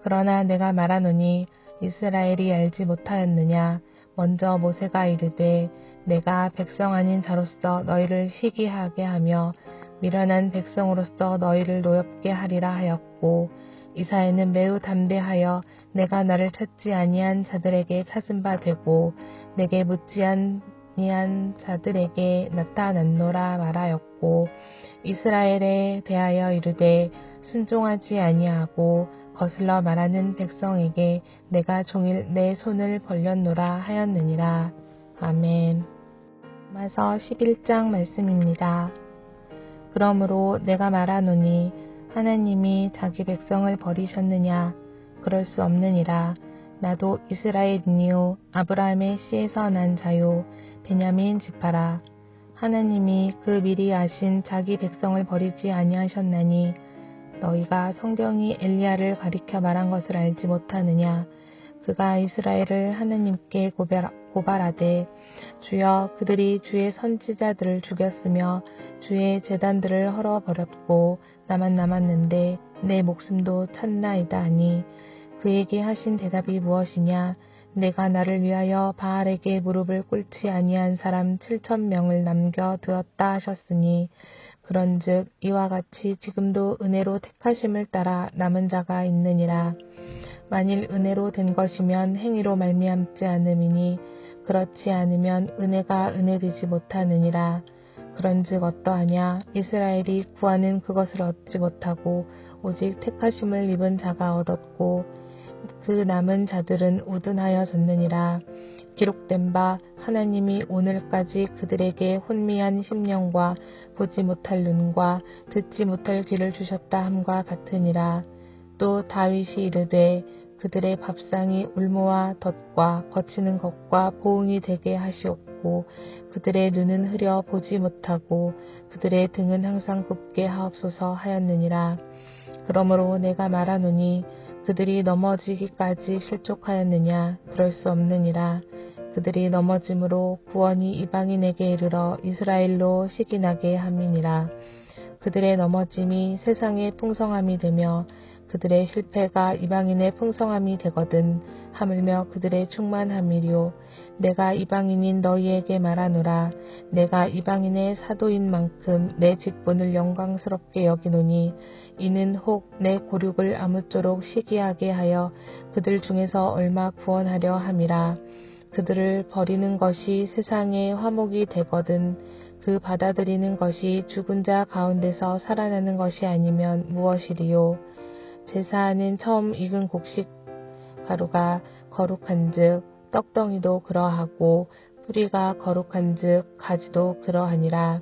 그러나 내가 말하노니 이스라엘이 알지 못하였느냐. 먼저 모세가 이르되 내가 백성 아닌 자로서 너희를 시기하게 하며 미련한 백성으로서 너희를 노엽게 하리라 하였고, 이사야는 매우 담대하여 내가 나를 찾지 아니한 자들에게 찾은 바 되고 내게 묻지 아니한 자들에게 나타났노라 말하였고, 이스라엘에 대하여 이르되 순종하지 아니하고 거슬러 말하는 백성에게 내가 종일 내 손을 벌렸노라 하였느니라. 아멘. 로마서 11장 말씀입니다. 그러므로 내가 말하노니 하나님이 자기 백성을 버리셨느냐? 그럴 수 없느니라. 나도 이스라엘이니요 아브라함의 씨에서 난 자요 베냐민 지파라. 하나님이 그 미리 아신 자기 백성을 버리지 아니하셨나니 너희가 성경이 엘리야를 가리켜 말한 것을 알지 못하느냐. 그가 이스라엘을 하나님께 고발하되 주여 그들이 주의 선지자들을 죽였으며 주의 제단들을 헐어버렸고 나만 남았는데 내 목숨도 찾나이다 하니 그에게 하신 대답이 무엇이냐. 내가 나를 위하여 바알에게 무릎을 꿇지 아니한 사람 7,000명을 남겨두었다 하셨으니 그런즉 이와 같이 지금도 은혜로 택하심을 따라 남은 자가 있느니라. 만일 은혜로 된 것이면 행위로 말미암지 않음이니 그렇지 않으면 은혜가 은혜되지 못하느니라. 그런즉 어떠하냐. 이스라엘이 구하는 그것을 얻지 못하고 오직 택하심을 입은 자가 얻었고 그 남은 자들은 우둔하여졌느니라. 기록된 바 하나님이 오늘까지 그들에게 혼미한 심령과 보지 못할 눈과 듣지 못할 귀를 주셨다 함과 같으니라. 또 다윗이 이르되 그들의 밥상이 울모와 덫과 거치는 것과 보응이 되게 하시옵고 그들의 눈은 흐려 보지 못하고 그들의 등은 항상 굽게 하옵소서 하였느니라. 그러므로 내가 말하노니 그들이 넘어지기까지 실족하였느냐. 그럴 수 없느니라. 그들이 넘어짐으로 구원이 이방인에게 이르러 이스라엘로 시기나게 함이니라. 그들의 넘어짐이 세상의 풍성함이 되며 그들의 실패가 이방인의 풍성함이 되거든 하물며 그들의 충만함이리요. 내가 이방인인 너희에게 말하노라. 내가 이방인의 사도인 만큼 내 직분을 영광스럽게 여기노니 이는 혹 내 고륙을 아무쪼록 시기하게 하여 그들 중에서 얼마 구원하려 함이라. 그들을 버리는 것이 세상의 화목이 되거든 그 받아들이는 것이 죽은 자 가운데서 살아나는 것이 아니면 무엇이리요. 제사하는 처음 익은 곡식 가루가 거룩한즉 떡덩이도 그러하고 뿌리가 거룩한즉 가지도 그러하니라.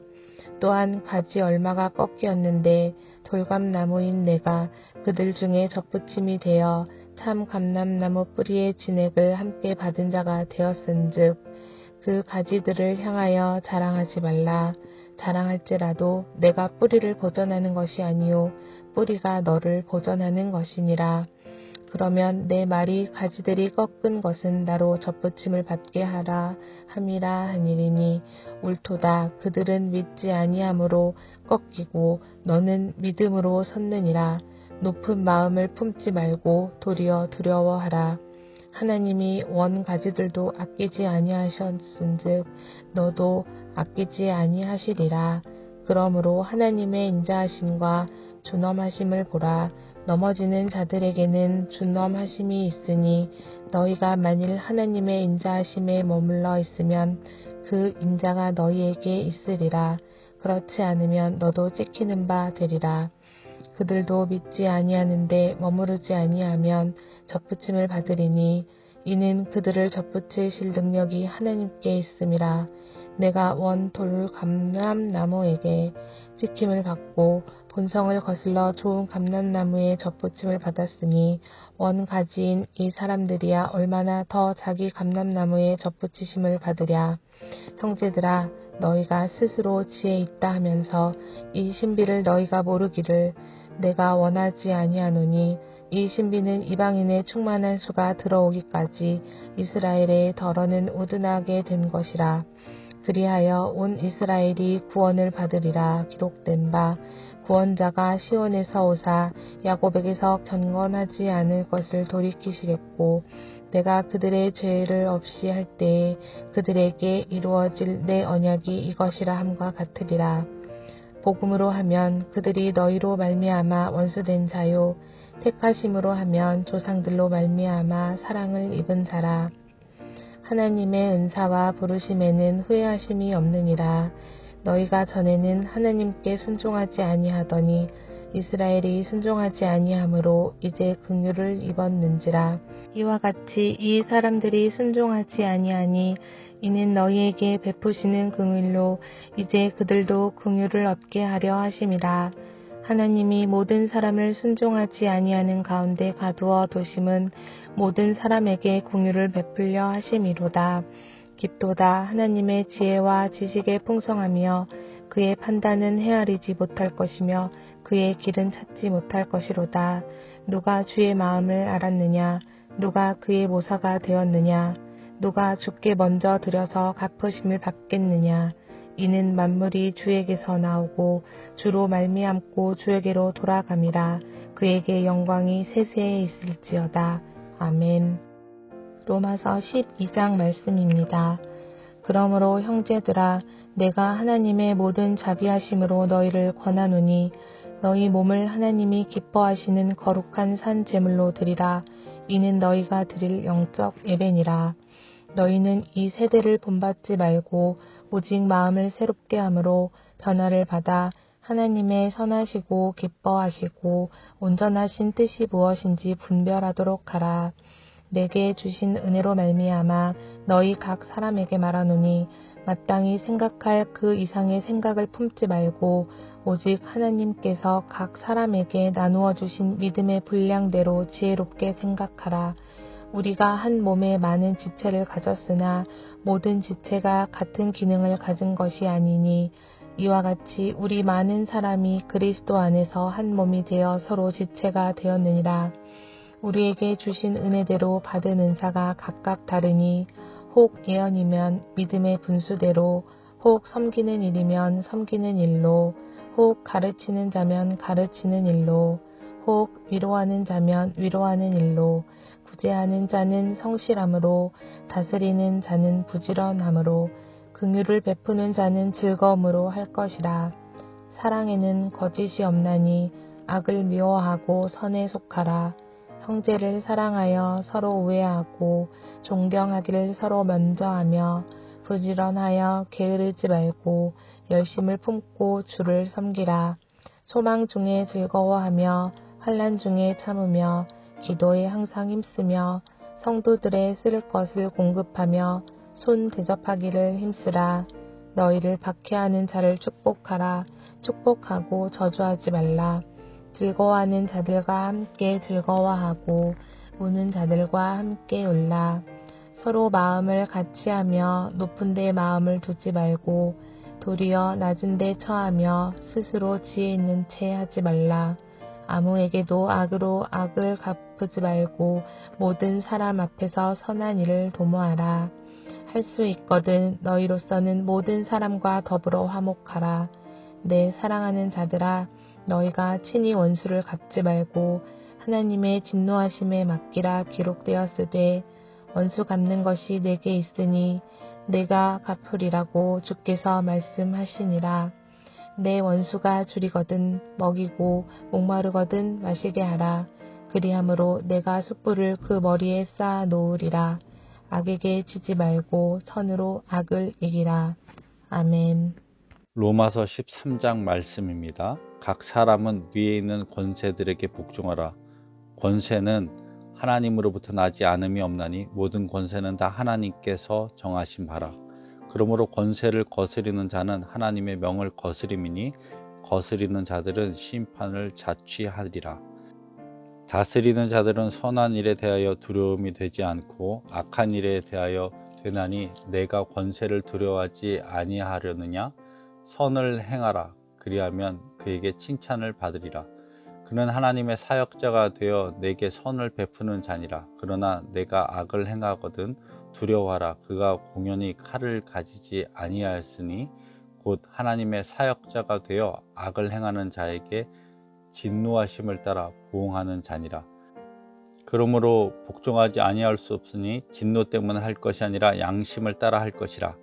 또한 가지 얼마가 꺾이었는데 돌감나무인 내가 그들 중에 접붙임이 되어 참 감람나무 뿌리의 진액을 함께 받은 자가 되었은즉 그 가지들을 향하여 자랑하지 말라. 자랑할지라도 내가 뿌리를 보전하는 것이 아니요 뿌리가 너를 보전하는 것이니라. 그러면 내 말이 가지들이 꺾은 것은 나로 접붙임을 받게 하라 함이라 하니리니 옳도다. 그들은 믿지 아니함으로 꺾이고 너는 믿음으로 섰느니라. 높은 마음을 품지 말고 도리어 두려워하라. 하나님이 원 가지들도 아끼지 아니하셨은즉 너도 아끼지 아니하시리라. 그러므로 하나님의 인자하심과 준엄하심을 보라. 넘어지는 자들에게는 준엄하심이 있으니 너희가 만일 하나님의 인자하심에 머물러 있으면 그 인자가 너희에게 있으리라. 그렇지 않으면 너도 찍히는 바 되리라. 그들도 믿지 아니하는데 머무르지 아니하면 접붙임을 받으리니 이는 그들을 접붙이실 능력이 하나님께 있음이라. 내가 원 돌감람나무에게 찍힘을 받고 본성을 거슬러 좋은 감람나무에 접붙임을 받았으니 원 가지인 이 사람들이야 얼마나 더 자기 감람나무에 접붙이심을 받으랴. 형제들아 너희가 스스로 지혜 있다 하면서 이 신비를 너희가 모르기를 내가 원하지 아니하노니 이 신비는 이방인의 충만한 수가 들어오기까지 이스라엘의 덜어는 우둔하게 된 것이라. 그리하여 온 이스라엘이 구원을 받으리라. 기록된 바 구원자가 시온에서 오사 야곱에게서 경건하지 않을 것을 돌이키시겠고 내가 그들의 죄를 없이 할 때에 그들에게 이루어질 내 언약이 이것이라 함과 같으리라. 복음으로 하면 그들이 너희로 말미암아 원수된 자요 택하심으로 하면 조상들로 말미암아 사랑을 입은 자라. 하나님의 은사와 부르심에는 후회하심이 없느니라. 너희가 전에는 하나님께 순종하지 아니하더니 이스라엘이 순종하지 아니하므로 이제 긍휼을 입었는지라. 이와 같이 이 사람들이 순종하지 아니하니 이는 너희에게 베푸시는 긍휼로 이제 그들도 긍휼을 얻게 하려 하심이라. 하나님이 모든 사람을 순종하지 아니하는 가운데 가두어 두심은 모든 사람에게 긍휼을 베풀려 하심이로다. 깊도다. 하나님의 지혜와 지식의 풍성하며 그의 판단은 헤아리지 못할 것이며 그의 길은 찾지 못할 것이로다. 누가 주의 마음을 알았느냐? 누가 그의 모사가 되었느냐? 누가 주께 먼저 들여서 갚으심을 받겠느냐? 이는 만물이 주에게서 나오고 주로 말미암고 주에게로 돌아감이라. 그에게 영광이 세세에 있을지어다. 아멘. 로마서 12장 말씀입니다. 그러므로 형제들아 내가 하나님의 모든 자비하심으로 너희를 권하노니 너희 몸을 하나님이 기뻐하시는 거룩한 산 제물로 드리라. 이는 너희가 드릴 영적 예배니라. 너희는 이 세대를 본받지 말고 오직 마음을 새롭게 함으로 변화를 받아 하나님의 선하시고 기뻐하시고 온전하신 뜻이 무엇인지 분별하도록 하라. 내게 주신 은혜로 말미암아 너희 각 사람에게 말하노니 마땅히 생각할 그 이상의 생각을 품지 말고 오직 하나님께서 각 사람에게 나누어 주신 믿음의 분량대로 지혜롭게 생각하라. 우리가 한 몸에 많은 지체를 가졌으나 모든 지체가 같은 기능을 가진 것이 아니니 이와 같이 우리 많은 사람이 그리스도 안에서 한 몸이 되어 서로 지체가 되었느니라. 우리에게 주신 은혜대로 받은 은사가 각각 다르니 혹 예언이면 믿음의 분수대로, 혹 섬기는 일이면 섬기는 일로, 혹 가르치는 자면 가르치는 일로, 혹 위로하는 자면 위로하는 일로, 구제하는 자는 성실함으로, 다스리는 자는 부지런함으로, 긍휼을 베푸는 자는 즐거움으로 할 것이라. 사랑에는 거짓이 없나니 악을 미워하고 선에 속하라. 형제를 사랑하여 서로 우애하고 존경하기를 서로 먼저하며 부지런하여 게으르지 말고 열심을 품고 주를 섬기라. 소망 중에 즐거워하며 환난 중에 참으며 기도에 항상 힘쓰며 성도들의 쓸 것을 공급하며 손 대접하기를 힘쓰라. 너희를 박해하는 자를 축복하라. 축복하고 저주하지 말라. 즐거워하는 자들과 함께 즐거워하고 우는 자들과 함께 울라. 서로 마음을 같이하며 높은 데 마음을 두지 말고 도리어 낮은 데 처하며 스스로 지혜 있는 채 하지 말라. 아무에게도 악으로 악을 갚으지 말고 모든 사람 앞에서 선한 일을 도모하라. 할 수 있거든 너희로서는 모든 사람과 더불어 화목하라. 내 사랑하는 자들아 너희가 친히 원수를 갚지 말고 하나님의 진노하심에 맡기라. 기록되었으되 원수 갚는 것이 내게 있으니 내가 갚으리라고 주께서 말씀하시니라. 내 원수가 줄이거든 먹이고 목마르거든 마시게 하라. 그리함으로 내가 숯불을 그 머리에 쌓아 놓으리라. 악에게 지지 말고 선으로 악을 이기라. 아멘. 로마서 13장 말씀입니다. 각 사람은 위에 있는 권세들에게 복종하라. 권세는 하나님으로부터 나지 않음이 없나니 모든 권세는 다 하나님께서 정하신 바라. 그러므로 권세를 거스리는 자는 하나님의 명을 거스림이니 거스리는 자들은 심판을 자취하리라. 다스리는 자들은 선한 일에 대하여 두려움이 되지 않고 악한 일에 대하여 되나니 내가 권세를 두려워하지 아니하려느냐? 선을 행하라. 그리하면 그에게 칭찬을 받으리라. 그는 하나님의 사역자가 되어 내게 선을 베푸는 자니라. 그러나 내가 악을 행하거든 두려워하라. 그가 공연히 칼을 가지지 아니하였으니 곧 하나님의 사역자가 되어 악을 행하는 자에게 진노하심을 따라 보응하는 자니라. 그러므로 복종하지 아니할 수 없으니 진노 때문에 할 것이 아니라 양심을 따라 할 것이라.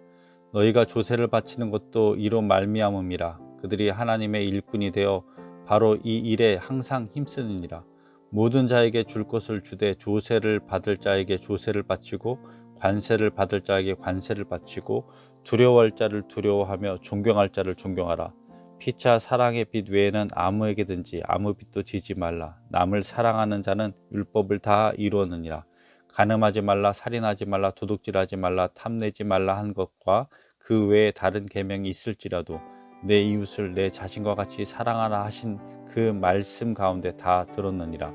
너희가 조세를 바치는 것도 이로 말미암음이라. 그들이 하나님의 일꾼이 되어 바로 이 일에 항상 힘쓰느니라. 모든 자에게 줄 것을 주되 조세를 받을 자에게 조세를 바치고 관세를 받을 자에게 관세를 바치고 두려워할 자를 두려워하며 존경할 자를 존경하라. 피차 사랑의 빛 외에는 아무에게든지 아무 빛도 지지 말라. 남을 사랑하는 자는 율법을 다 이루었느니라. 간음하지 말라, 살인하지 말라, 도둑질하지 말라, 탐내지 말라 한 것과 그 외에 다른 계명이 있을지라도 내 이웃을 내 자신과 같이 사랑하라 하신 그 말씀 가운데 다 들었느니라.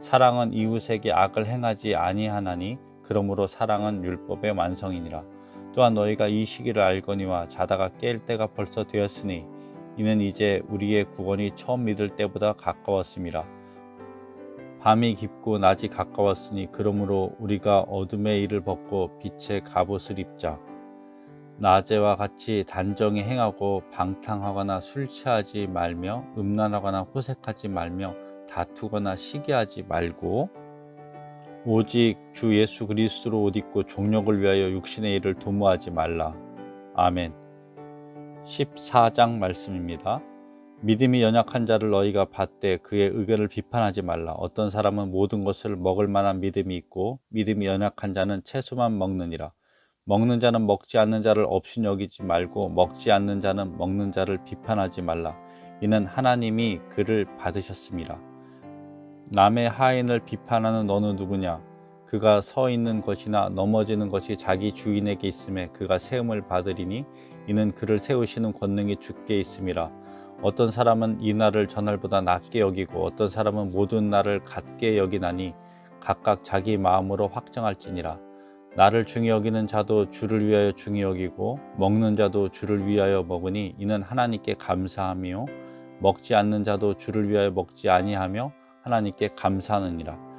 사랑은 이웃에게 악을 행하지 아니하나니 그러므로 사랑은 율법의 완성이니라. 또한 너희가 이 시기를 알거니와 자다가 깰 때가 벌써 되었으니 이는 이제 우리의 구원이 처음 믿을 때보다 가까웠음이라. 밤이 깊고 낮이 가까웠으니 그러므로 우리가 어둠의 일을 벗고 빛의 갑옷을 입자. 낮에와 같이 단정히 행하고 방탕하거나 술 취하지 말며 음란하거나 호색하지 말며 다투거나 시기하지 말고 오직 주 예수 그리스도로 옷 입고 종력을 위하여 육신의 일을 도모하지 말라. 아멘. 14장 말씀입니다. 믿음이 연약한 자를 너희가 받되 그의 의견을 비판하지 말라. 어떤 사람은 모든 것을 먹을 만한 믿음이 있고 믿음이 연약한 자는 채소만 먹느니라. 먹는 자는 먹지 않는 자를 없이 여기지 말고 먹지 않는 자는 먹는 자를 비판하지 말라. 이는 하나님이 그를 받으셨습니다. 남의 하인을 비판하는 너는 누구냐? 그가 서 있는 것이나 넘어지는 것이 자기 주인에게 있음에 그가 세움을 받으리니 이는 그를 세우시는 권능이 주께 있음이라. 어떤 사람은 이 날을 저날보다 낮게 여기고 어떤 사람은 모든 날을 같게 여기나니 각각 자기 마음으로 확정할지니라. 나를 중히 여기는 자도 주를 위하여 중히 여기고 먹는 자도 주를 위하여 먹으니 이는 하나님께 감사하며 먹지 않는 자도 주를 위하여 먹지 아니하며 하나님께 감사하느니라.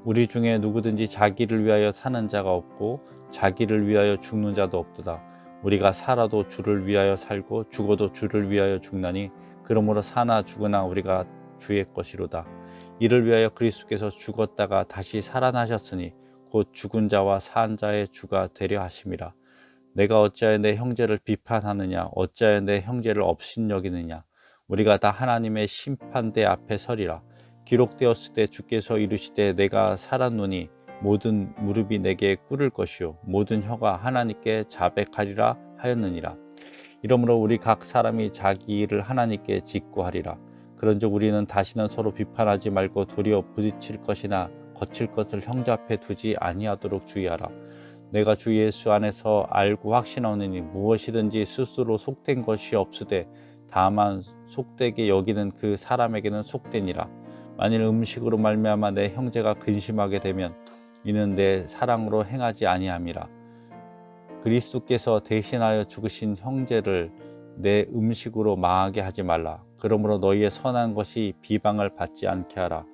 우리 중에 누구든지 자기를 위하여 사는 자가 없고 자기를 위하여 죽는 자도 없도다. 우리가 살아도 주를 위하여 살고 죽어도 주를 위하여 죽나니 그러므로 사나 죽으나 우리가 주의 것이로다. 이를 위하여 그리스도께서 죽었다가 다시 살아나셨으니 곧 죽은 자와 산 자의 주가 되려 하심이라. 내가 어찌하여 내 형제를 비판하느냐? 어찌하여 내 형제를 업신여기느냐? 우리가 다 하나님의 심판대 앞에 서리라. 기록되었을 때 주께서 이르시되 내가 살았노니 모든 무릎이 내게 꿇을 것이요 모든 혀가 하나님께 자백하리라 하였느니라. 이러므로 우리 각 사람이 자기 일을 하나님께 직고하리라. 그런즉 우리는 다시는 서로 비판하지 말고 도리어 부딪힐 것이나 거칠 것을 형제 앞에 두지 아니하도록 주의하라. 내가 주 예수 안에서 알고 확신하노니 무엇이든지 스스로 속된 것이 없으되 다만 속되게 여기는 그 사람에게는 속되니라. 만일 음식으로 말미암아 내 형제가 근심하게 되면 이는 내 사랑으로 행하지 아니함이라. 그리스도께서 대신하여 죽으신 형제를 내 음식으로 망하게 하지 말라. 그러므로 너희의 선한 것이 비방을 받지 않게 하라.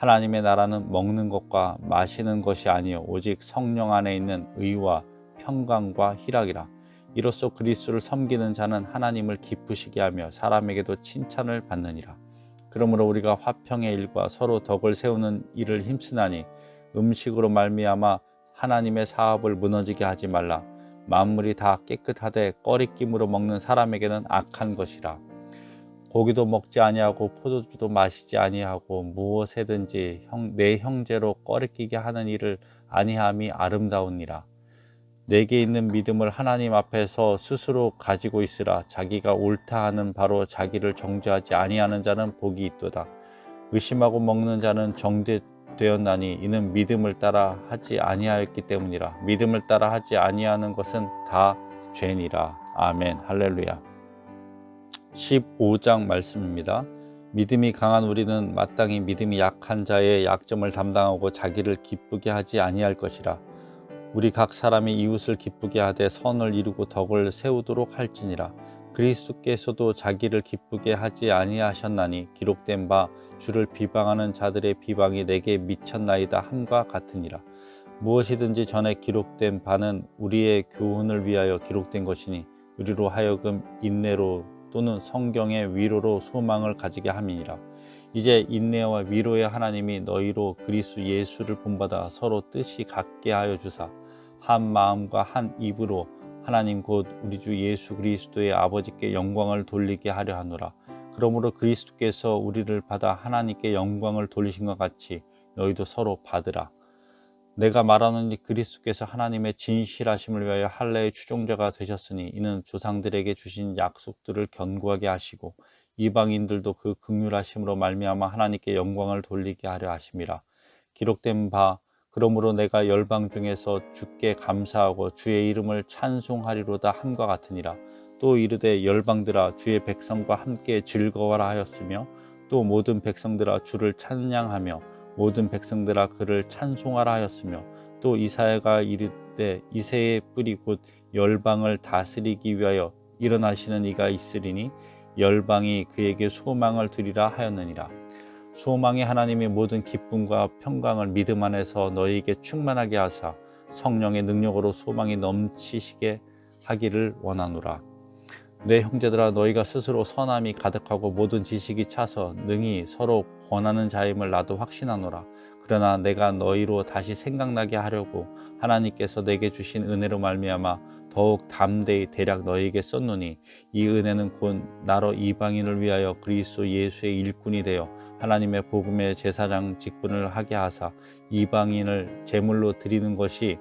하나님의 나라는 먹는 것과 마시는 것이 아니요 오직 성령 안에 있는 의와 평강과 희락이라. 이로써 그리스도를 섬기는 자는 하나님을 기쁘시게 하며 사람에게도 칭찬을 받느니라. 그러므로 우리가 화평의 일과 서로 덕을 세우는 일을 힘쓰나니 음식으로 말미암아 하나님의 사업을 무너지게 하지 말라. 만물이 다 깨끗하되 꺼리낌으로 먹는 사람에게는 악한 것이라. 고기도 먹지 아니하고 포도주도 마시지 아니하고 무엇에든지 내 형제로 꺼리끼게 하는 일을 아니함이 아름다우니라. 내게 있는 믿음을 하나님 앞에서 스스로 가지고 있으라. 자기가 옳다 하는 바로 자기를 정죄하지 아니하는 자는 복이 있도다. 의심하고 먹는 자는 정죄되었나니 이는 믿음을 따라 하지 아니하였기 때문이라. 믿음을 따라 하지 아니하는 것은 다 죄니라. 아멘. 할렐루야. 15장 말씀입니다. 믿음이 강한 우리는 마땅히 믿음이 약한 자의 약점을 담당하고 자기를 기쁘게 하지 아니할 것이라. 우리 각 사람이 이웃을 기쁘게 하되 선을 이루고 덕을 세우도록 할지니라. 그리스도께서도 자기를 기쁘게 하지 아니하셨나니 기록된 바 주를 비방하는 자들의 비방이 내게 미쳤나이다 함과 같으니라. 무엇이든지 전에 기록된 바는 우리의 교훈을 위하여 기록된 것이니 우리로 하여금 인내로 또는 성경의 위로로 소망을 가지게 함이니라. 이제 인내와 위로의 하나님이 너희로 그리스도 예수를 본받아 서로 뜻이 같게 하여 주사 한 마음과 한 입으로 하나님 곧 우리 주 예수 그리스도의 아버지께 영광을 돌리게 하려 하노라. 그러므로 그리스도께서 우리를 받아 하나님께 영광을 돌리신 것 같이 너희도 서로 받으라. 내가 말하노니 그리스도께서 하나님의 진실하심을 위하여 할례의 추종자가 되셨으니 이는 조상들에게 주신 약속들을 견고하게 하시고 이방인들도 그 긍휼하심으로 말미암아 하나님께 영광을 돌리게 하려 하심이라. 기록된 바 그러므로 내가 열방 중에서 주께 감사하고 주의 이름을 찬송하리로다 함과 같으니라. 또 이르되 열방들아 주의 백성과 함께 즐거워라 하였으며 또 모든 백성들아 주를 찬양하며 모든 백성들아 그를 찬송하라 하였으며 또 이사야가 이르되 이새의 뿌리 곧 열방을 다스리기 위하여 일어나시는 이가 있으리니 열방이 그에게 소망을 두리라 하였느니라. 소망의 하나님이 모든 기쁨과 평강을 믿음 안에서 너희에게 충만하게 하사 성령의 능력으로 소망이 넘치시게 하기를 원하노라. 내 형제들아 너희가 스스로 선함이 가득하고 모든 지식이 차서 능히 서로 권하는 자임을 나도 확신하노라. 그러나 내가 너희로 다시 생각나게 하려고 하나님께서 내게 주신 은혜로 말미암아 더욱 담대히 대략 너희에게 썼노니 이 은혜는 곧 나로 이방인을 위하여 그리스도 예수의 일꾼이 되어 하나님의 복음의 제사장 직분을 하게 하사 이방인을 제물로 드리는 것이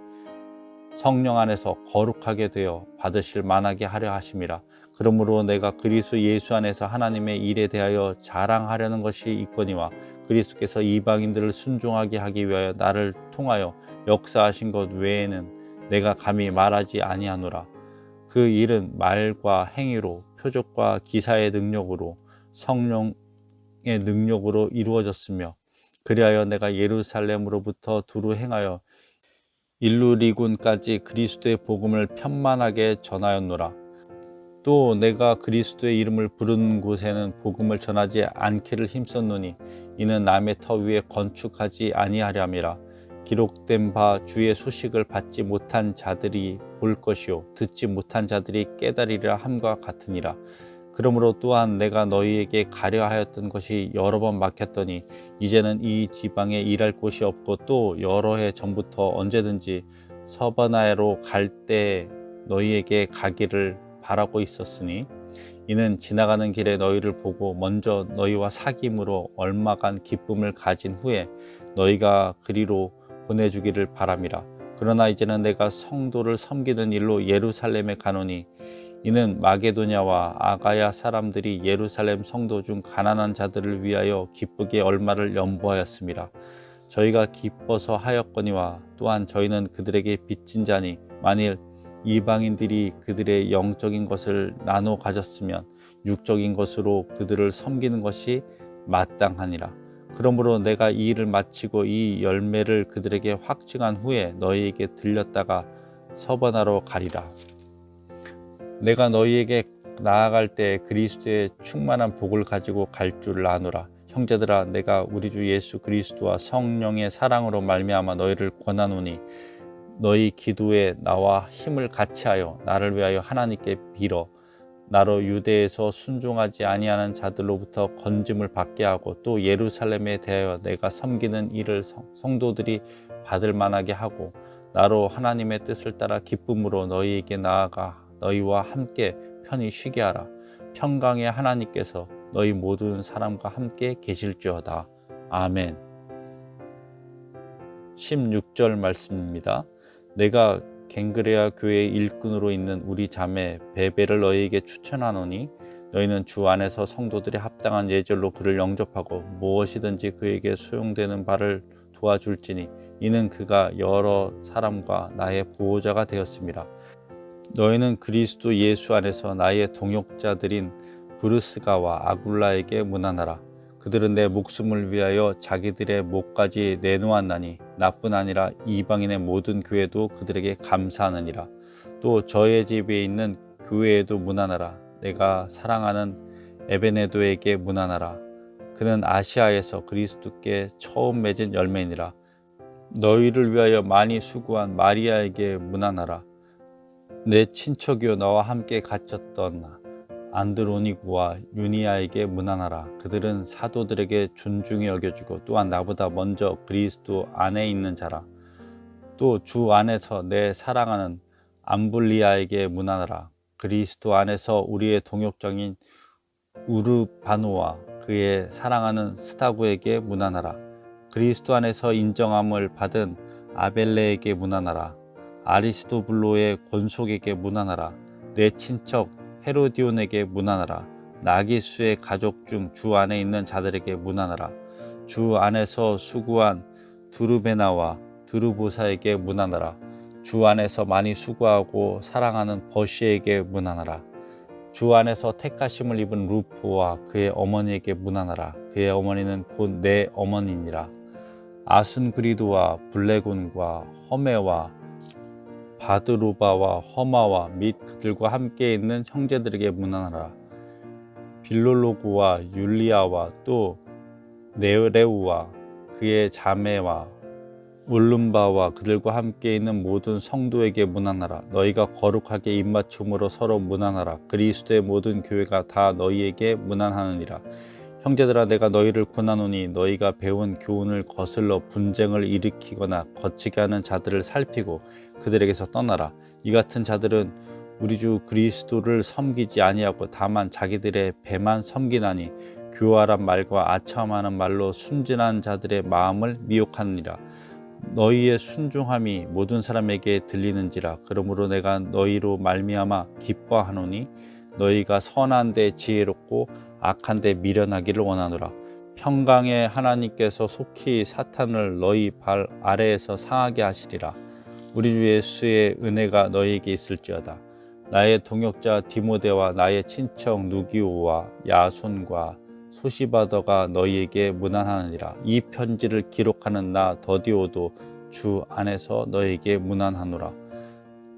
성령 안에서 거룩하게 되어 받으실 만하게 하려 하심이라. 그러므로 내가 그리스도 예수 안에서 하나님의 일에 대하여 자랑하려는 것이 있거니와 그리스도께서 이방인들을 순종하게 하기 위하여 나를 통하여 역사하신 것 외에는 내가 감히 말하지 아니하노라. 그 일은 말과 행위로 표적과 기사의 능력으로 성령의 능력으로 이루어졌으며 그리하여 내가 예루살렘으로부터 두루 행하여 일루리군까지 그리스도의 복음을 편만하게 전하였노라. 또 내가 그리스도의 이름을 부르는 곳에는 복음을 전하지 않기를 힘썼노니 이는 남의 터 위에 건축하지 아니하려 함이라. 기록된 바 주의 소식을 받지 못한 자들이 볼 것이요 듣지 못한 자들이 깨달으리라 함과 같으니라. 그러므로 또한 내가 너희에게 가려 하였던 것이 여러 번 막혔더니 이제는 이 지방에 일할 곳이 없고 또 여러 해 전부터 언제든지 서바나로 갈 때 너희에게 가기를 바라고 있었으니 이는 지나가는 길에 너희를 보고 먼저 너희와 사귐으로 얼마간 기쁨을 가진 후에 너희가 그리로 보내주기를 바람이라. 그러나 이제는 내가 성도를 섬기는 일로 예루살렘에 가노니 이는 마게도냐와 아가야 사람들이 예루살렘 성도 중 가난한 자들을 위하여 기쁘게 얼마를 연보하였습니다. 저희가 기뻐서 하였거니와 또한 저희는 그들에게 빚진 자니 만일 이방인들이 그들의 영적인 것을 나눠 가졌으면 육적인 것으로 그들을 섬기는 것이 마땅하니라. 그러므로 내가 이 일을 마치고 이 열매를 그들에게 확증한 후에 너희에게 들렸다가 서바나로 가리라. 내가 너희에게 나아갈 때 그리스도의 충만한 복을 가지고 갈 줄 아노라. 형제들아 내가 우리 주 예수 그리스도와 성령의 사랑으로 말미암아 너희를 권하노니 너희 기도에 나와 힘을 같이하여 나를 위하여 하나님께 빌어 나로 유대에서 순종하지 아니하는 자들로부터 건짐을 받게 하고 또 예루살렘에 대하여 내가 섬기는 일을 성도들이 받을 만하게 하고 나로 하나님의 뜻을 따라 기쁨으로 너희에게 나아가 너희와 함께 편히 쉬게 하라. 평강의 하나님께서 너희 모든 사람과 함께 계실지어다. 아멘. 16절 말씀입니다. 내가 갱그레아 교회의 일꾼으로 있는 우리 자매 베베를 너희에게 추천하노니 너희는 주 안에서 성도들이 합당한 예절로 그를 영접하고 무엇이든지 그에게 소용되는 바를 도와줄지니 이는 그가 여러 사람과 나의 보호자가 되었습니다. 너희는 그리스도 예수 안에서 나의 동역자들인 브루스가와 아굴라에게 문안하라. 그들은 내 목숨을 위하여 자기들의 목까지 내놓았나니 나뿐 아니라 이방인의 모든 교회도 그들에게 감사하느니라. 또 저의 집에 있는 교회에도 문안하라. 내가 사랑하는 에베네도에게 문안하라. 그는 아시아에서 그리스도께 처음 맺은 열매니라. 너희를 위하여 많이 수고한 마리아에게 문안하라. 내 친척이요 너와 함께 갇혔던 안드로니고와 유니아에게 문안하라. 그들은 사도들에게 존중히 여겨지고 또한 나보다 먼저 그리스도 안에 있는 자라. 또 주 안에서 내 사랑하는 암블리아에게 문안하라. 그리스도 안에서 우리의 동역장인 우르바노와 그의 사랑하는 스타구에게 문안하라. 그리스도 안에서 인정함을 받은 아벨레에게 문안하라. 아리스도블로의 권속에게 문안하라. 내 친척 헤로디온에게 문안하라. 나기수의 가족 중 주 안에 있는 자들에게 문안하라. 주 안에서 수고한 두르베나와 드루보사에게 문안하라. 주 안에서 많이 수고하고 사랑하는 버시에게 문안하라. 주 안에서 택하심을 입은 루포와 그의 어머니에게 문안하라. 그의 어머니는 곧 내 어머니니라. 아순그리도와 블레곤과 허메와 바드로바와 허마와 및 그들과 함께 있는 형제들에게 문안하라. 빌롤로고와 율리아와 또 네레우와 그의 자매와 울름바와 그들과 함께 있는 모든 성도에게 문안하라. 너희가 거룩하게 입맞춤으로 서로 문안하라. 그리스도의 모든 교회가 다 너희에게 문안하느니라. 형제들아, 내가 너희를 권하노니 너희가 배운 교훈을 거슬러 분쟁을 일으키거나 거치게 하는 자들을 살피고 그들에게서 떠나라. 이 같은 자들은 우리 주 그리스도를 섬기지 아니하고 다만 자기들의 배만 섬기나니 교활한 말과 아첨하는 말로 순진한 자들의 마음을 미혹하느니라. 너희의 순종함이 모든 사람에게 들리는지라. 그러므로 내가 너희로 말미암아 기뻐하노니 너희가 선한 데 지혜롭고 악한 데 미련하기를 원하노라. 평강의 하나님께서 속히 사탄을 너희 발 아래에서 상하게 하시리라. 우리 주 예수의 은혜가 너희에게 있을지어다. 나의 동역자 디모데와 나의 친척 누기오와 야손과 소시바더가 너희에게 문안하느니라. 이 편지를 기록하는 나 더디오도 주 안에서 너희에게 문안하노라.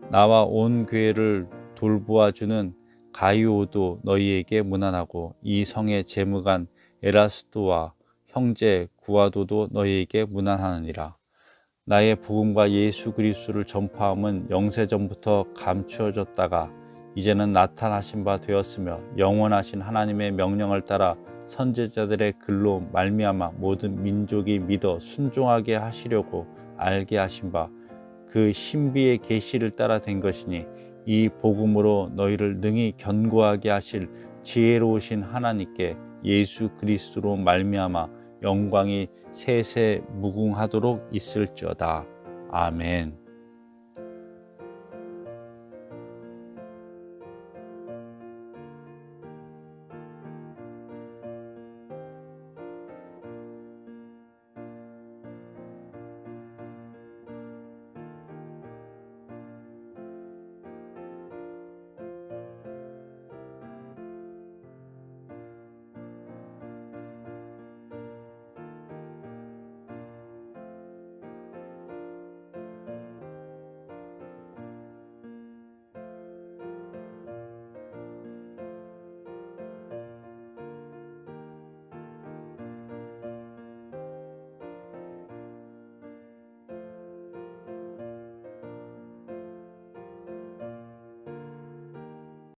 나와 온 교회를 돌보아주는 가이오도 너희에게 문안하고 이 성의 재무관 에라스도와 형제 구아도도 너희에게 문안하느니라. 나의 복음과 예수 그리스도를 전파함은 영세전부터 감추어졌다가 이제는 나타나신 바 되었으며 영원하신 하나님의 명령을 따라 선지자들의 글로 말미암아 모든 민족이 믿어 순종하게 하시려고 알게 하신 바 그 신비의 계시를 따라 된 것이니 이 복음으로 너희를 능히 견고하게 하실 지혜로우신 하나님께 예수 그리스도로 말미암아 영광이 세세 무궁하도록 있을지어다. 아멘.